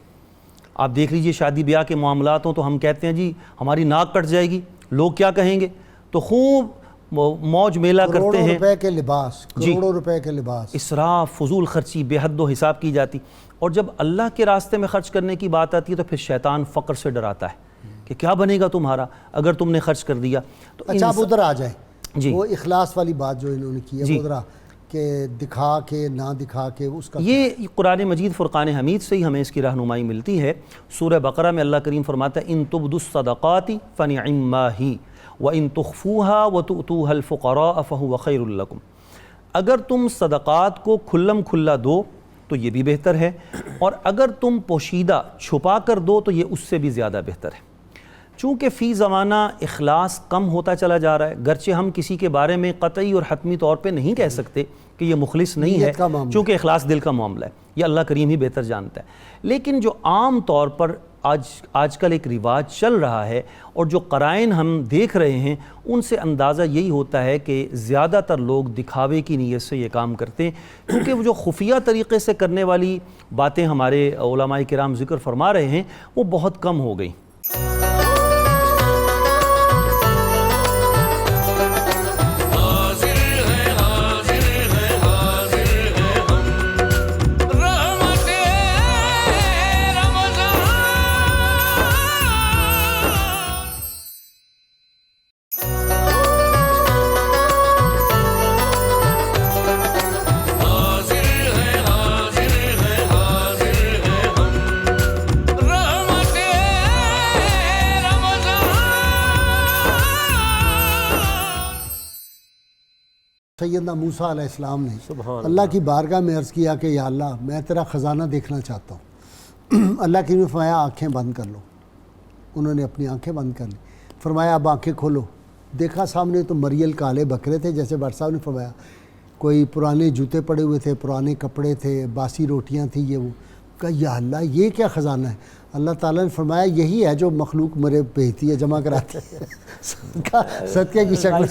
آپ دیکھ لیجئے شادی بیاہ کے معاملات ہوں تو ہم کہتے ہیں جی ہماری ناک کٹ جائے گی, لوگ کیا کہیں گے, تو خوب موج میلہ کرتے ہیں, روپے کے لباس, کروڑوں روپے کے لباس, اسراف, فضول خرچی بے حد و حساب کی جاتی. اور جب اللہ کے راستے میں خرچ کرنے کی بات آتی ہے تو پھر شیطان فقر سے ڈراتا ہے کہ کیا بنے گا تمہارا اگر تم نے خرچ کر دیا. تو اچھا اب ادھر آ جائیں, جی وہ اخلاص والی بات جو انہوں نے کی ہے ادھر کہ دکھا کے نہ دکھا کے, اس کا یہ قرآن مجید فرقان حمید سے ہی ہمیں اس کی رہنمائی ملتی ہے. سورہ بقرہ میں اللہ کریم فرماتا ہے, ان تبدوا الصدقات فنعما ہی وان تخفوها وتؤتوها الفقراء فهو خیر لکم. اگر تم صدقات کو کھلم کھلا دو تو یہ بھی بہتر ہے, اور اگر تم پوشیدہ چھپا کر دو تو یہ اس سے بھی زیادہ بہتر ہے. چونکہ فی زمانہ اخلاص کم ہوتا چلا جا رہا ہے, گرچہ ہم کسی کے بارے میں قطعی اور حتمی طور پہ نہیں کہہ سکتے کہ یہ مخلص نہیں ہے, چونکہ اخلاص دل کا معاملہ ہے, یہ اللہ کریم ہی بہتر جانتا ہے. لیکن جو عام طور پر آج کل ایک رواج چل رہا ہے اور جو قرائن ہم دیکھ رہے ہیں, ان سے اندازہ یہی ہوتا ہے کہ زیادہ تر لوگ دکھاوے کی نیت سے یہ کام کرتے ہیں, کیونکہ وہ جو خفیہ طریقے سے کرنے والی باتیں ہمارے علماء کرام ذکر فرما رہے ہیں وہ بہت کم ہو گئی. سیدنا موسیٰ علیہ السلام نے اللہ کی بارگاہ میں عرض کیا کہ یا اللہ میں تیرا خزانہ دیکھنا چاہتا ہوں. اللہ کی نے فرمایا آنکھیں بند کر لو. انہوں نے اپنی آنکھیں بند کر لی. فرمایا اب آنکھیں کھولو. دیکھا سامنے تو مریل کالے بکرے تھے, جیسے بٹ صاحب نے فرمایا, کوئی پرانے جوتے پڑے ہوئے تھے, پرانے کپڑے تھے, باسی روٹیاں تھیں. یہ وہ کہا یا اللہ یہ کیا خزانہ ہے؟ اللہ تعالیٰ نے فرمایا یہی ہے جو مخلوق مرے بھیجتی ہے, جمع کراتی ہے. صدقے کی شکل.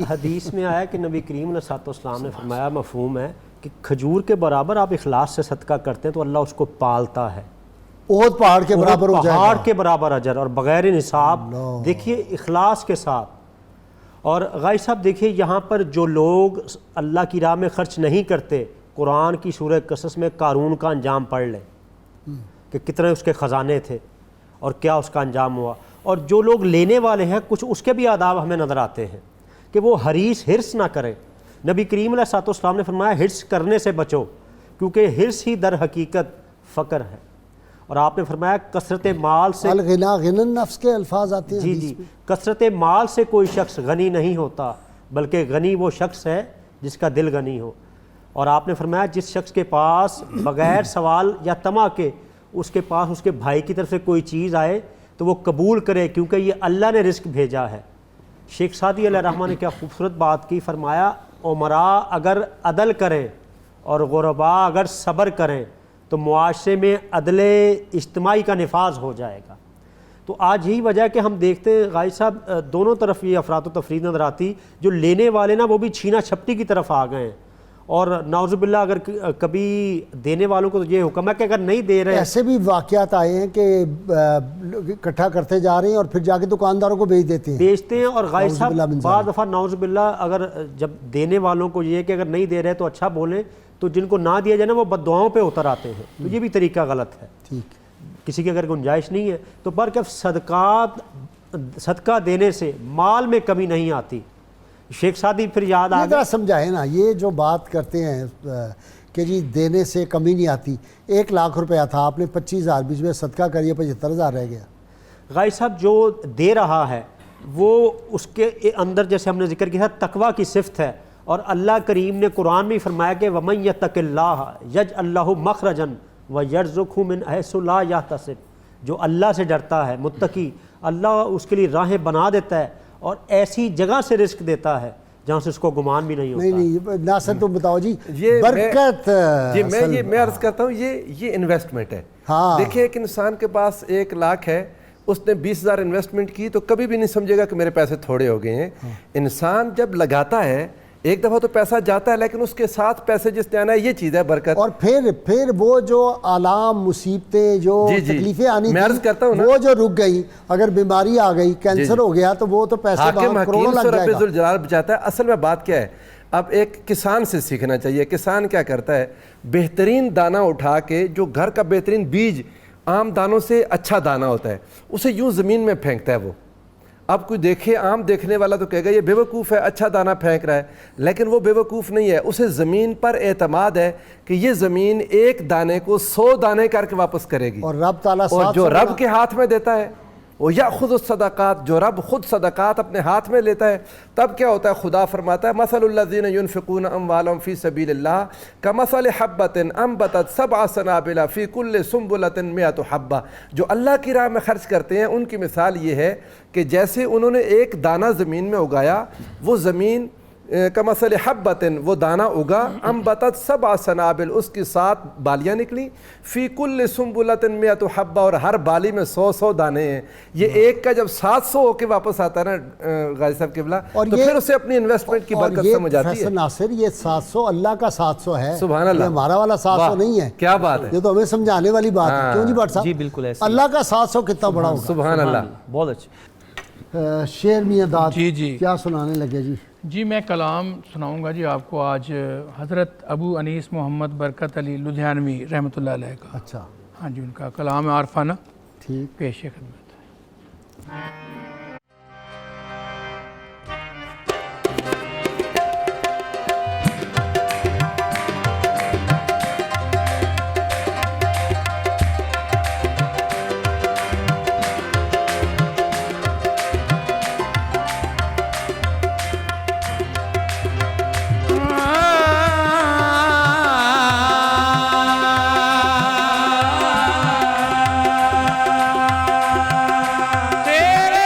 حدیث میں آیا کہ نبی کریم علیہ الصلوۃ والسلام نے فرمایا, مفہوم ہے کہ کھجور کے برابر آپ اخلاص سے صدقہ کرتے ہیں تو اللہ اس کو پالتا ہے. احد پہاڑ کے برابر ہو جائے گا, پہاڑ کے برابر اجر, اور بغیر نصاب. دیکھیے اخلاص کے ساتھ, اور غازی صاحب دیکھیے یہاں پر جو لوگ اللہ کی راہ میں خرچ نہیں کرتے، قرآن کی سورہ قصص میں قارون کا انجام پڑھ لیں کہ کتنے اس کے خزانے تھے اور کیا اس کا انجام ہوا. اور جو لوگ لینے والے ہیں کچھ اس کے بھی آداب ہمیں نظر آتے ہیں کہ وہ حرص نہ کریں. نبی کریم علیہ السلام نے فرمایا حرص کرنے سے بچو کیونکہ حرص ہی در حقیقت فقر ہے. اور آپ نے فرمایا کثرت مال سے الغنا غنى النفس کے الفاظ آتے ہیں جی کثرت مال سے کوئی شخص غنی نہیں ہوتا بلکہ غنی وہ شخص ہے جس کا دل غنی ہو. اور آپ نے فرمایا جس شخص کے پاس بغیر سوال یا طمع کے اس کے پاس اس کے بھائی کی طرف سے کوئی چیز آئے تو وہ قبول کرے کیونکہ یہ اللہ نے رزق بھیجا ہے. شیخ سعدی علیہ الرحمٰن نے کیا خوبصورت بات کی، فرمایا عمراء اگر عدل کریں اور غرباء اگر صبر کریں تو معاشرے میں عدل اجتماعی کا نفاذ ہو جائے گا. تو آج یہی وجہ ہے کہ ہم دیکھتے ہیں غازی صاحب دونوں طرف یہ افراط و تفریط نظر آتی. جو لینے والے نا وہ بھی چھینا چھپٹی کی طرف آ گئے ہیں، اور نعوذ باللہ اگر کبھی دینے والوں کو تو یہ حکم ہے کہ اگر نہیں دے رہے. ایسے بھی واقعات آئے ہیں کہ اکٹھا کرتے جا رہے ہیں اور پھر جا کے دکانداروں کو بیچتے ہیں اور غازی صاحب بعض دفعہ نعوذ باللہ اگر جب دینے والوں کو یہ کہ اگر نہیں دے رہے تو اچھا بولیں، تو جن کو نہ دیا جائے نا وہ بد دعاؤں پہ اتر آتے ہیں. تو یہ بھی طریقہ غلط ہے. ٹھیک، کسی کی اگر گنجائش نہیں ہے تو برکف صدقہ دینے سے مال میں کمی نہیں آتی. شیخ سعدی پھر یاد آ ذرا سمجھائیں نا یہ جو بات کرتے ہیں کہ جی دینے سے کمی نہیں آتی. 1 لاکھ روپیہ تھا، آپ نے 25,000 بیچ میں صدقہ کریے 75,000 رہ گیا. غازی صاحب جو دے رہا ہے وہ اس کے اندر جیسے ہم نے ذکر کیا تھا تقویٰ کی صفت ہے. اور اللہ کریم نے قرآن میں فرمایا کہ وَمَن يَتَّقِ اللَّهَ يَجْعَل لَّهُ مَخْرَجًا وَيَرْزُقْهُ مِنْ حَيْثُ لَا يَحْتَسِبُ. جو اللہ سے ڈرتا ہے متقی، اللہ اس کے لیے راہیں بنا دیتا ہے اور ایسی جگہ سے رزق دیتا ہے جہاں سے اس کو گمان بھی نہیں ہوتا. نہیں ناصر تم بتاؤ جی برکت. جی میں عرض کرتا ہوں یہ انویسٹمنٹ ہے. دیکھیں ایک انسان کے پاس 1 لاکھ ہے، اس نے 20,000 انویسٹمنٹ کی تو کبھی بھی نہیں سمجھے گا کہ میرے پیسے تھوڑے ہو گئے ہیں. انسان جب لگاتا ہے ایک دفعہ تو پیسہ جاتا ہے لیکن اس کے ساتھ پیسے جس نے آنا ہے یہ چیز ہے برکت. اور پھر وہ جو آلام مصیبتیں جو تکلیفیں آنی تھیں وہ جو رک گئی، اگر بیماری آ گئی کینسر ہو گیا تو وہ تو پیسے کروڑوں لگ جائے گا. رب الجلال بچاتا ہے. اصل میں بات کیا ہے، اب ایک کسان سے سیکھنا چاہیے. کسان کیا کرتا ہے، بہترین دانہ اٹھا کے جو گھر کا بہترین بیج عام دانوں سے اچھا دانہ ہوتا ہے اسے یوں زمین میں پھینکتا ہے. وہ اب کوئی دیکھے عام دیکھنے والا تو کہے گا یہ بے وقوف ہے، اچھا دانہ پھینک رہا ہے، لیکن وہ بے وقوف نہیں ہے. اسے زمین پر اعتماد ہے کہ یہ زمین ایک دانے کو 100 دانے کر کے واپس کرے گی. اور رب تعالیٰ اور جو رب کے ہاتھ میں دیتا ہے وہ یأخذ الصدقات، جو رب خود صدقات اپنے ہاتھ میں لیتا ہے تب کیا ہوتا ہے، خدا فرماتا ہے مثل الذین ينفقون اموالهم فی سبیل اللہ کمثل حبۃ انبتت 7 سنابل فی کل سنبلۃ 100 حبہ. جو اللہ کی راہ میں خرچ کرتے ہیں ان کی مثال یہ ہے کہ جیسے انہوں نے ایک دانہ زمین میں اگایا، وہ زمین کمثل حبۃ، وہ دانہ اگا، انبتت 7 سنابل، اس کی 7 بالیاں نکلی، فی کل سنبلۃ 100 حبہ، اور ہر بالی میں 100 دانے ہیں. یہ ایک کا جب 700 ہو کے واپس آتا ہے نا غازی صاحب قبلہ، تو پھر اسے اپنی انویسٹمنٹ کی برکت سمجھ آتی ہے. ناصر یہ 700 اللہ کا 700 ہے، سبحان اللہ، یہ ہمارا والا 700 نہیں ہے. کیا بات ہے، یہ تو ہمیں سمجھانے والی بات ہے. کیوں جی بٹ صاحب؟ جی بالکل ایسے اللہ کا 700 کتنا بڑا ہوگا. سبحان اللہ. بہت اچھے. شعر میاں داد جی کیا سنانے لگے جی؟ جی میں کلام سناؤں گا جی آپ کو آج حضرت ابو انیس محمد برکت علی لدھیانوی رحمۃ اللہ علیہ کا. اچھا ہاں جی، ان کا کلام عارفانہ ٹھیک پیش خدمت ہے. تیرے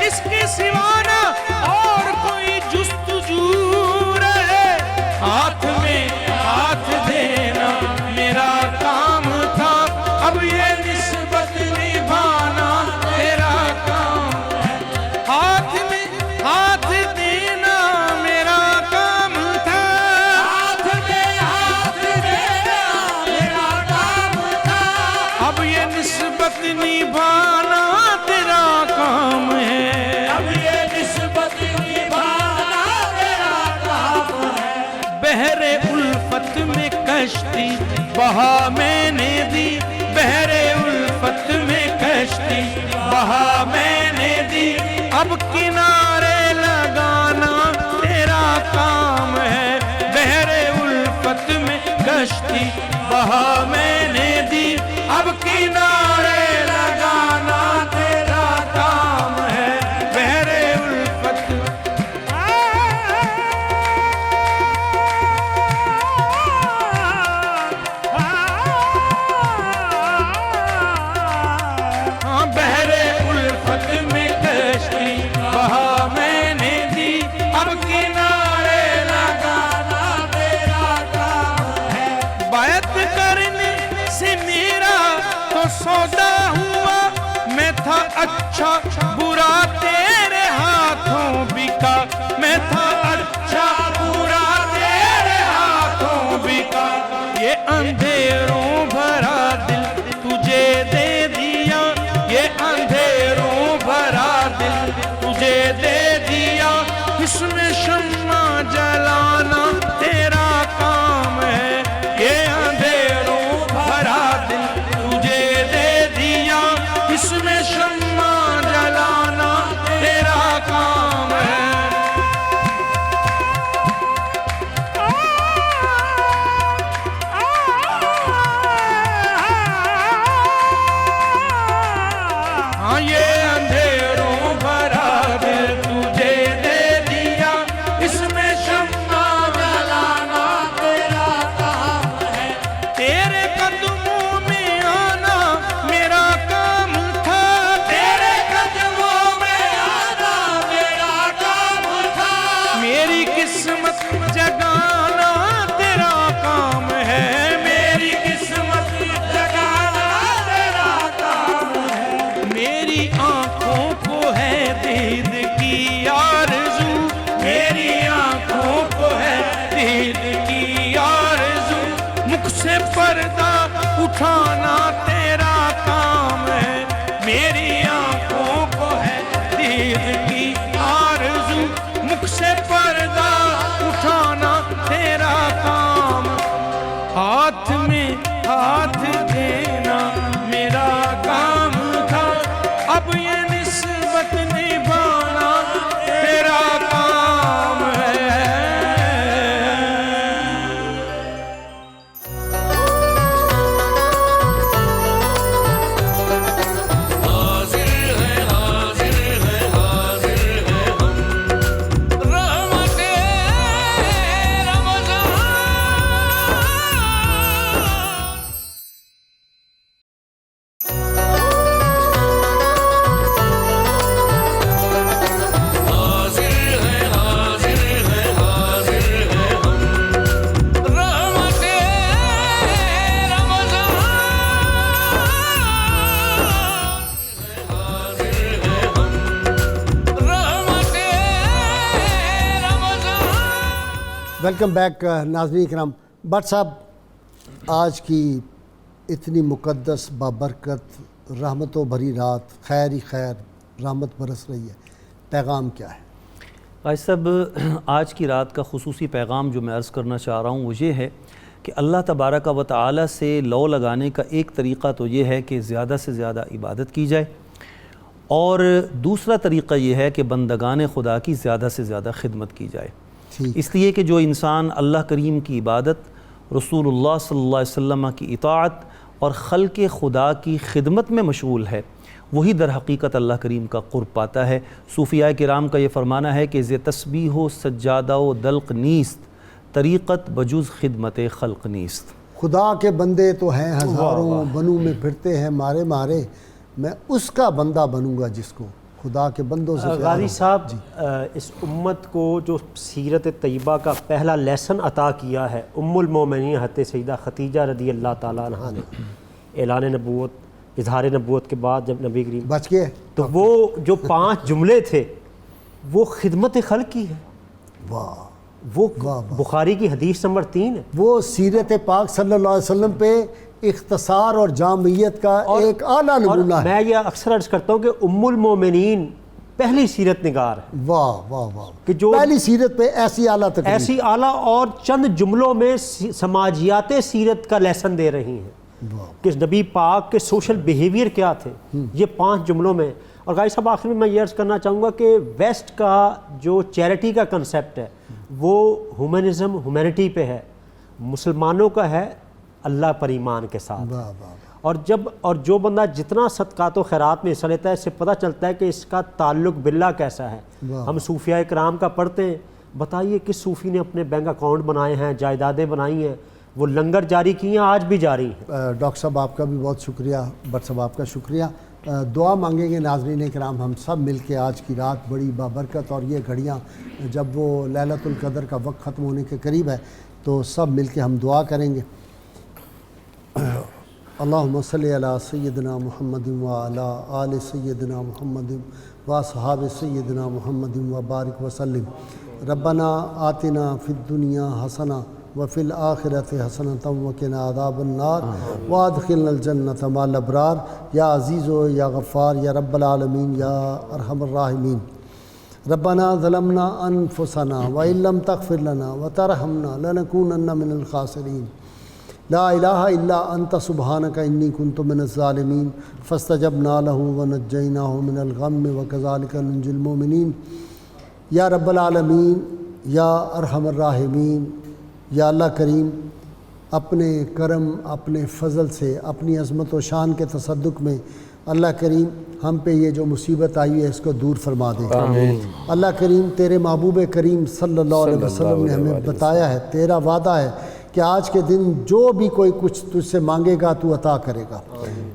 اس کے سوانا اور کوئی جستجو رہے، ہاتھ میں ہاتھ دینا میرا کام تھا، اب یہ نسبت نبھانا تیرا کام ہے، ہاتھ میں ہاتھ دینا میرا کام تھا، ہاتھ میں ہاتھ دینا میرا کام تھا، اب یہ نسبت نبھانا تیرا کام ہے، اب یہ نسبت نبھانا تیرا کام ہے، بحر الفت میں کشتی بہا میں نے دی، بحر الفت میں کشتی بہا میں نے دی، اب کنارے لگانا تیرا کام ہے، بحر الفت میں کشتی بہا میں نے دی، اب کنارے لگانا تیرا کام ہے، بحر الفت بحر الفت میں کشتی بہا میں نے دی، اب کنارے لگانا تیرا کام ہے، بیعت کرنے سے میرا تو سودا ہوا، میں تھا اچھا برا تیرے ہاتھوں بکا، میں تھا اچھا برا تیرے ہاتھوں بکا، یہ اندھیروں بھرا دل تجھے دے دیا، یہ اندھیروں بھرا دل تجھے دے دیا، اس میں شمع جلانا تیرا کام ہے، یہ اندھیروں بھرا دل تجھے دے دیا، اس میں شمع جلانا تیرا کام ہے، ہاں یہ اندھیروں بھرا دل تجھے دے دیا، اس میں شمع جلانا تیرا کام ہے، تیرے قدموں میں آنا میرا کام تھا، تیرے قدموں میں آنا میرا کام تھا، میری قسمت جگانا تیرا کام ہے، میری قسمت جگانا تیرا کام ہے، میری آنکھوں کو ہے دید کی آرزو، میری آنکھوں کو ہے دید کی آرزو، مکھ سے پردہ اٹھانا تیرا کام ہے، میری آنکھوں کو ہے دید کی آرزو، مکھ سے پردہ اٹھانا تیرا کام، ہاتھ میں ہاتھ دینا میرا کام تھا، اب یہ نسبت نبھانا تیرا کام ہے، ویلکم بیک ناظرین کرام. بٹ صاحب آج کی اتنی مقدس بابرکت رحمتوں بھری رات، خیر ہی خیر رحمت برس رہی ہے، پیغام کیا ہے؟ قائد صاحب آج کی رات کا خصوصی پیغام جو میں عرض کرنا چاہ رہا ہوں وہ یہ ہے کہ اللہ تبارک و تعالی سے لو لگانے کا ایک طریقہ تو یہ ہے کہ زیادہ سے زیادہ عبادت کی جائے، اور دوسرا طریقہ یہ ہے کہ بندگان خدا کی زیادہ سے زیادہ خدمت کی جائے. اس لیے کہ جو انسان اللہ کریم کی عبادت، رسول اللہ صلی اللہ علیہ وسلم کی اطاعت اور خلق خدا کی خدمت میں مشغول ہے، وہی در حقیقت اللہ کریم کا قرب پاتا ہے. صوفیاء کرام کا یہ فرمانا ہے کہ ز تسبیح و سجادہ و دلق نیست، طریقت بجز خدمت خلق نیست. خدا کے بندے تو ہیں ہزاروں، بنوں میں پھرتے ہیں مارے مارے، میں اس کا بندہ بنوں گا جس کو خدا کے بندوں سے پیار غازی ہو۔ صاحب اس امت کو جو سیرت طیبہ کا پہلا لیسن عطا کیا ہے ام المومنین حضرت سیدہ خدیجہ رضی اللہ تعالیٰ عنہا نے اعلان نبوت اظہار نبوت کے بعد جب نبی کریم بچ گئے تو وہ جو 5 جملے تھے وہ خدمت خلق کی ہے، واہ وہ بخاری کی حدیث نمبر 3 ہے، وہ سیرت پاک صلی اللہ علیہ وسلم پہ اختصار اور جامعیت کا ایک اعلیٰ اور نمونہ ہے۔ میں یہ اکثر عرض کرتا ہوں کہ ام المومنین پہلی سیرت نگار ہے واہ واہ واہ، کہ جو پہلی سیرت پہ ایسی اعلیٰ تقریر، ایسی اعلیٰ اور چند جملوں میں سماجیات سیرت کا لیسن دے رہی ہیں کہ نبی پاک کے سوشل بیہیویئر کیا تھے، یہ 5 جملوں میں۔ اور غازی صاحب آخر میں میں یہ عرض کرنا چاہوں گا کہ ویسٹ کا جو چیریٹی کا کنسیپٹ ہے وہ ہیومنزم ہیومینٹی پہ ہے، مسلمانوں کا ہے اللہ پر ایمان کے ساتھ، واہ واہ، اور جو بندہ جتنا صدقات و خیرات میں حصہ لیتا ہے اس سے پتہ چلتا ہے کہ اس کا تعلق باللہ کیسا ہے۔ ہم صوفیاء کرام کا پڑھتے ہیں، بتائیے کس صوفی نے اپنے بینک اکاؤنٹ بنائے ہیں، جائیدادیں بنائی ہیں، وہ لنگر جاری کی ہیں، آج بھی جاری ہیں۔ ڈاکٹر صاحب آپ کا بھی بہت شکریہ، بٹ صاحب آپ کا شکریہ۔ دعا مانگیں گے ناظرین کرام ہم سب مل کے آج کی رات بڑی بابرکت، اور یہ گھڑیاں جب وہ لیلۃ القدر کا وقت ختم ہونے کے قریب ہے تو سب مل کے ہم دعا کریں گے۔ اللہم صلی علی سیدنا محمد وعلی آل سیدنا محمد واصحاب سیدنا محمد وبارک وسلم۔ ربنا آتنا فی الدنیا حسنہ وفی الآخرۃ حسنۃ وقنا عذاب النار وادخلنا الجنۃ مع الابرار، یا عزیز و یا غفار یا رب العالمین یا ارحم الراحمین۔ ربنا ظلمنا انفسنا وان لم تغفر لنا وترحمنا لنکونن من الخاسرین۔ لا الہ الا انت سبحانک انی کنت من الظالمین فاستجبنا له ونجیناہ من الغم وکذالک ننجی المؤمنین۔ یا رب العالمین یا ارحم الراحمین، یا اللہ کریم اپنے کرم اپنے فضل سے اپنی عظمت و شان کے تصدق میں اللہ کریم ہم پہ یہ جو مصیبت آئی ہے اس کو دور فرما دے۔ اللہ کریم تیرے محبوب کریم صلی اللہ علیہ وسلم نے ہمیں بتایا ہے، تیرا وعدہ ہے کہ آج کے دن جو بھی کوئی کچھ تجھ سے مانگے گا تو عطا کرے گا،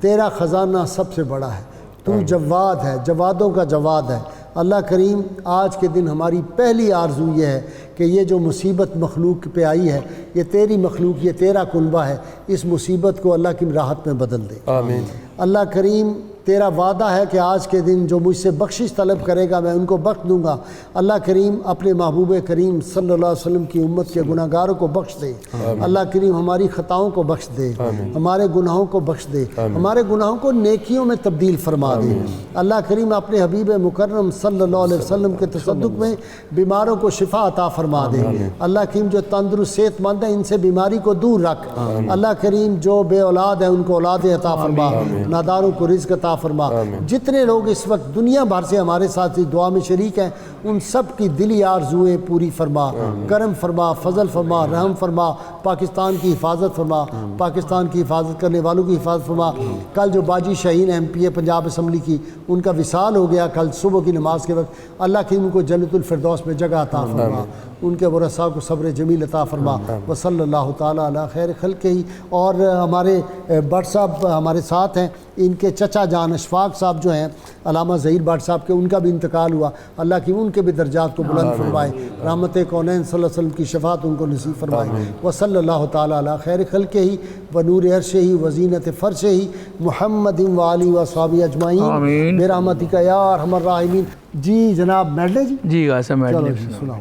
تیرا خزانہ سب سے بڑا ہے، تو جواد ہے، جوادوں کا جواد ہے۔ اللہ کریم آج کے دن ہماری پہلی آرزو یہ ہے کہ یہ جو مصیبت مخلوق پہ آئی ہے یہ تیری مخلوق، یہ تیرا کنبہ ہے، اس مصیبت کو اللہ کی راحت میں بدل دے۔ آمین۔ اللہ کریم تیرا وعدہ ہے کہ آج کے دن جو مجھ سے بخشش طلب کرے گا میں ان کو بخش دوں گا۔ اللہ کریم اپنے محبوب کریم صلی اللہ علیہ وسلم کی امت کے گناہ گاروں کو بخش دے۔ اللہ کریم ہماری خطاؤں کو بخش دے، ہمارے گناہوں کو بخش دے، ہمارے گناہوں کو نیکیوں میں تبدیل فرما دے۔ اللہ کریم اپنے حبیب مکرم صلی اللہ علیہ وسلم کے تصدق میں بیماروں کو شفا عطا فرما دے۔ اللہ کریم جو تندرست صحت مند ہیں ان سے بیماری کو دور رکھ۔ اللہ کریم جو بے اولاد ہیں ان کو اولاد عطا فرما، ناداروں کو رزق عطا فرما۔ جتنے لوگ اس وقت دنیا بھر سے ہمارے ساتھ اس دعا میں شریک ہیں ان سب کی دلی آرزوئیں پوری فرما، کرم فرما، فضل فرما، رحم فرما، پاکستان کی حفاظت فرما، پاکستان کی حفاظت کرنے والوں کی حفاظت فرما۔ کل جو باجی شاہین ایم پی اے پنجاب اسمبلی کی ان کا وصال ہو گیا کل صبح کی نماز کے وقت، اللہ کی ان کو جنت الفردوس میں جگہ عطا فرما، ان کے ورثاء کو صبر جمیل عطا فرما۔ وصلی اللہ تعالیٰ علی خیر خلقہ ہی۔ اور ہمارے بٹ صاحب ہمارے ساتھ ہیں، ان کے چچا جان اشفاق صاحب جو ہیں علامہ ظہیر بٹ صاحب کے، ان کا بھی انتقال ہوا، اللہ کی ان کے بھی درجات کو بلند فرمائے، رحمت کونین صلی اللہ علیہ وسلم کی شفاعت ان کو نصیب فرمائے۔ وصلی اللہ تعالیٰ علی خیر خلقہ ہی و نور عرشہ ہی و زینت فرشہ ہی محمد و آلہ و صحابہ اجمعین برحمتک یا ارحم الراحمین۔ جی جناب میڈلے جی، جی غازی چلو صاحب جی سناؤ۔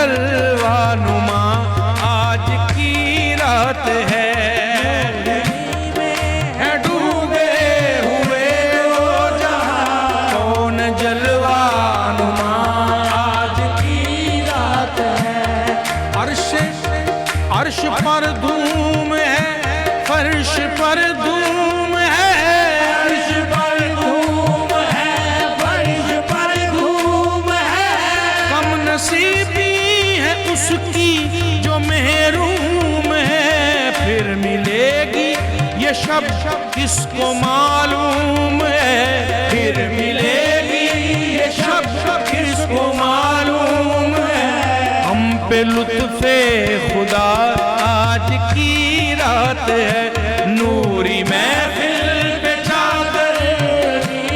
جلوہ نما آج کی رات ہے ڈوبے ہوئے وہ جہاں کون جلوہ نما آج کی رات ہے عرش پر دھوم ہے فرش پر دھوم ہے عرش پر دھوم ہے فرش پر دھوم ہے کم نصیبی ہے اس کی جو محروم ہے پھر ملے گی یہ شب کس کو معلوم ہے پھر ملے گی یہ شب کس کو معلوم ہے ہم پہ لطف خدا آج کی رات ہے نوری محفل پہ چادر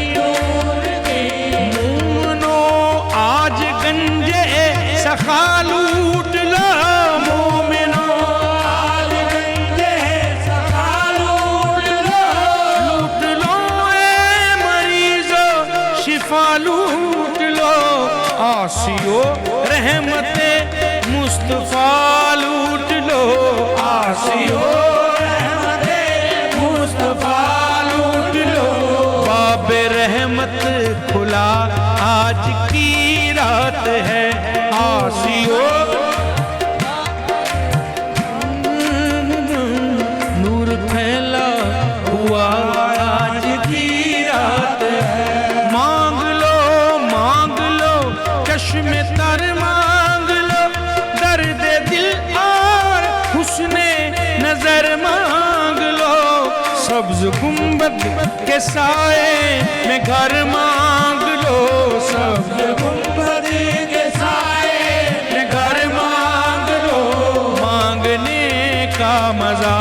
نور کی مومنو آج گنجے سخا لوٹ لو مومنو آج گنجے سخا لوٹ لو اے مریضو شفا لوٹ لو آسیو رحمت مصطفیٰ لوٹ لو آسیو رحمت مصطفیٰ لوٹ لو باب رحمت کھلا آج کی رات ہے آسیو نور پھیلا ہوا آج کی رات ہے مانگ لو چشم تر مانگ لو درد دل اور حسن نظر مانگ لو سبز گنبد کے سائے میں گھر مانگ لو سبز گنبد کے سائے میں گھر مانگ لو مانگنے کا مزہ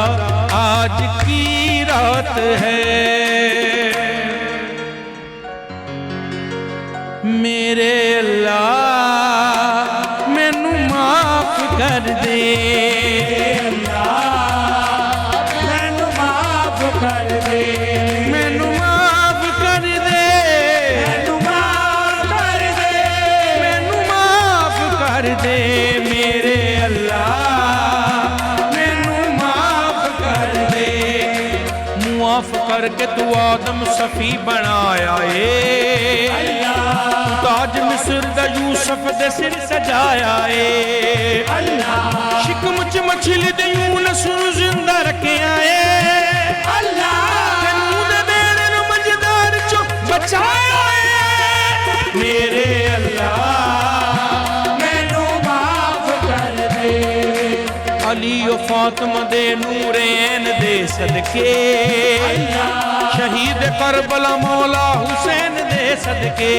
آج کی رات ہے میرے اللہ مینو معاف کر دے مینو معاف کر دے مینو معاف کر دے مینو معاف کر دے مینو معاف کر دے میرے اللہ مینو معاف کر دے معاف کر کے تو آدم صفی بنایا اے تاج مصر دا یوسف دے سر سجایا اے شکم چ مچھلی دے یونس نو زندہ رکھیا اے تینوں دے دینے نو مجدار چو بچایا اے میرے اللہ مینوں معاف کر دے علی و فاطمہ دے نورین دے صدقے شہید کربلا مولا حسین دے صدقے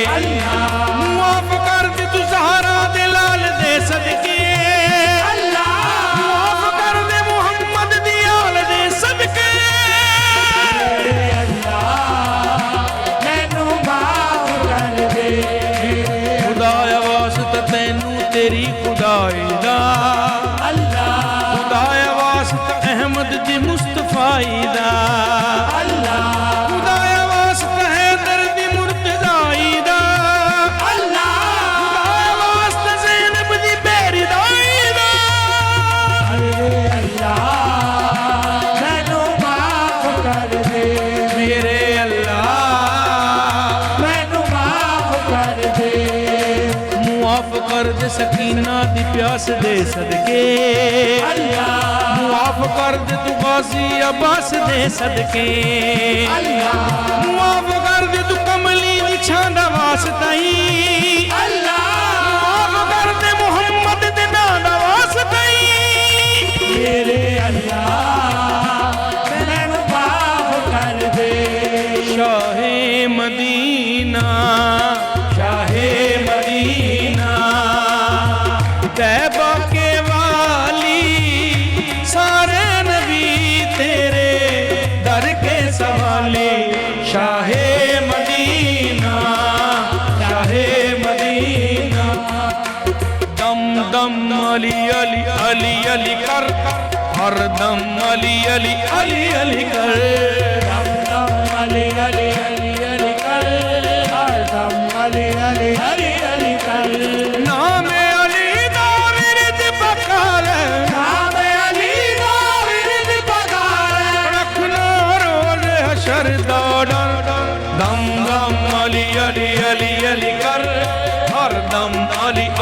معاف کر دے تو زہرا دے لال دے صدقے معاف کر دے محمد دی آل دے صدقے مینوں معاف کر دے خدایا واسطہ تینوں تیری خدائی دا خدایا واسطہ احمد دی مصطفی دا خدایا واسطہ حیدر دی مرتضی دا خدایا واسطہ زینب دی بیری دائی دا مینوں معاف کر دے میرے اللہ مینوں معاف کر دے معاف کر دے سکینہ دی پیاس دے صدقے معاف کر دے تو غازی عباس دے صدقے معاف کر دے تو کملی دی چھاندا واسطائی معاف کر دے محمد دے نادا واسطائی میرے اللہ مینوں معاف کر دے شاہ مدینہ شاہ مدینہ طیبہ کے والی سارے نبی تیرے در کے سوالی شاہ مدینہ شاہ مدینہ دم دم علی علی علی علی کر ہر دم علی علی علی علی کر دم دم علی علی علی علی کر ہر دم علی علی علی علی کر نام علی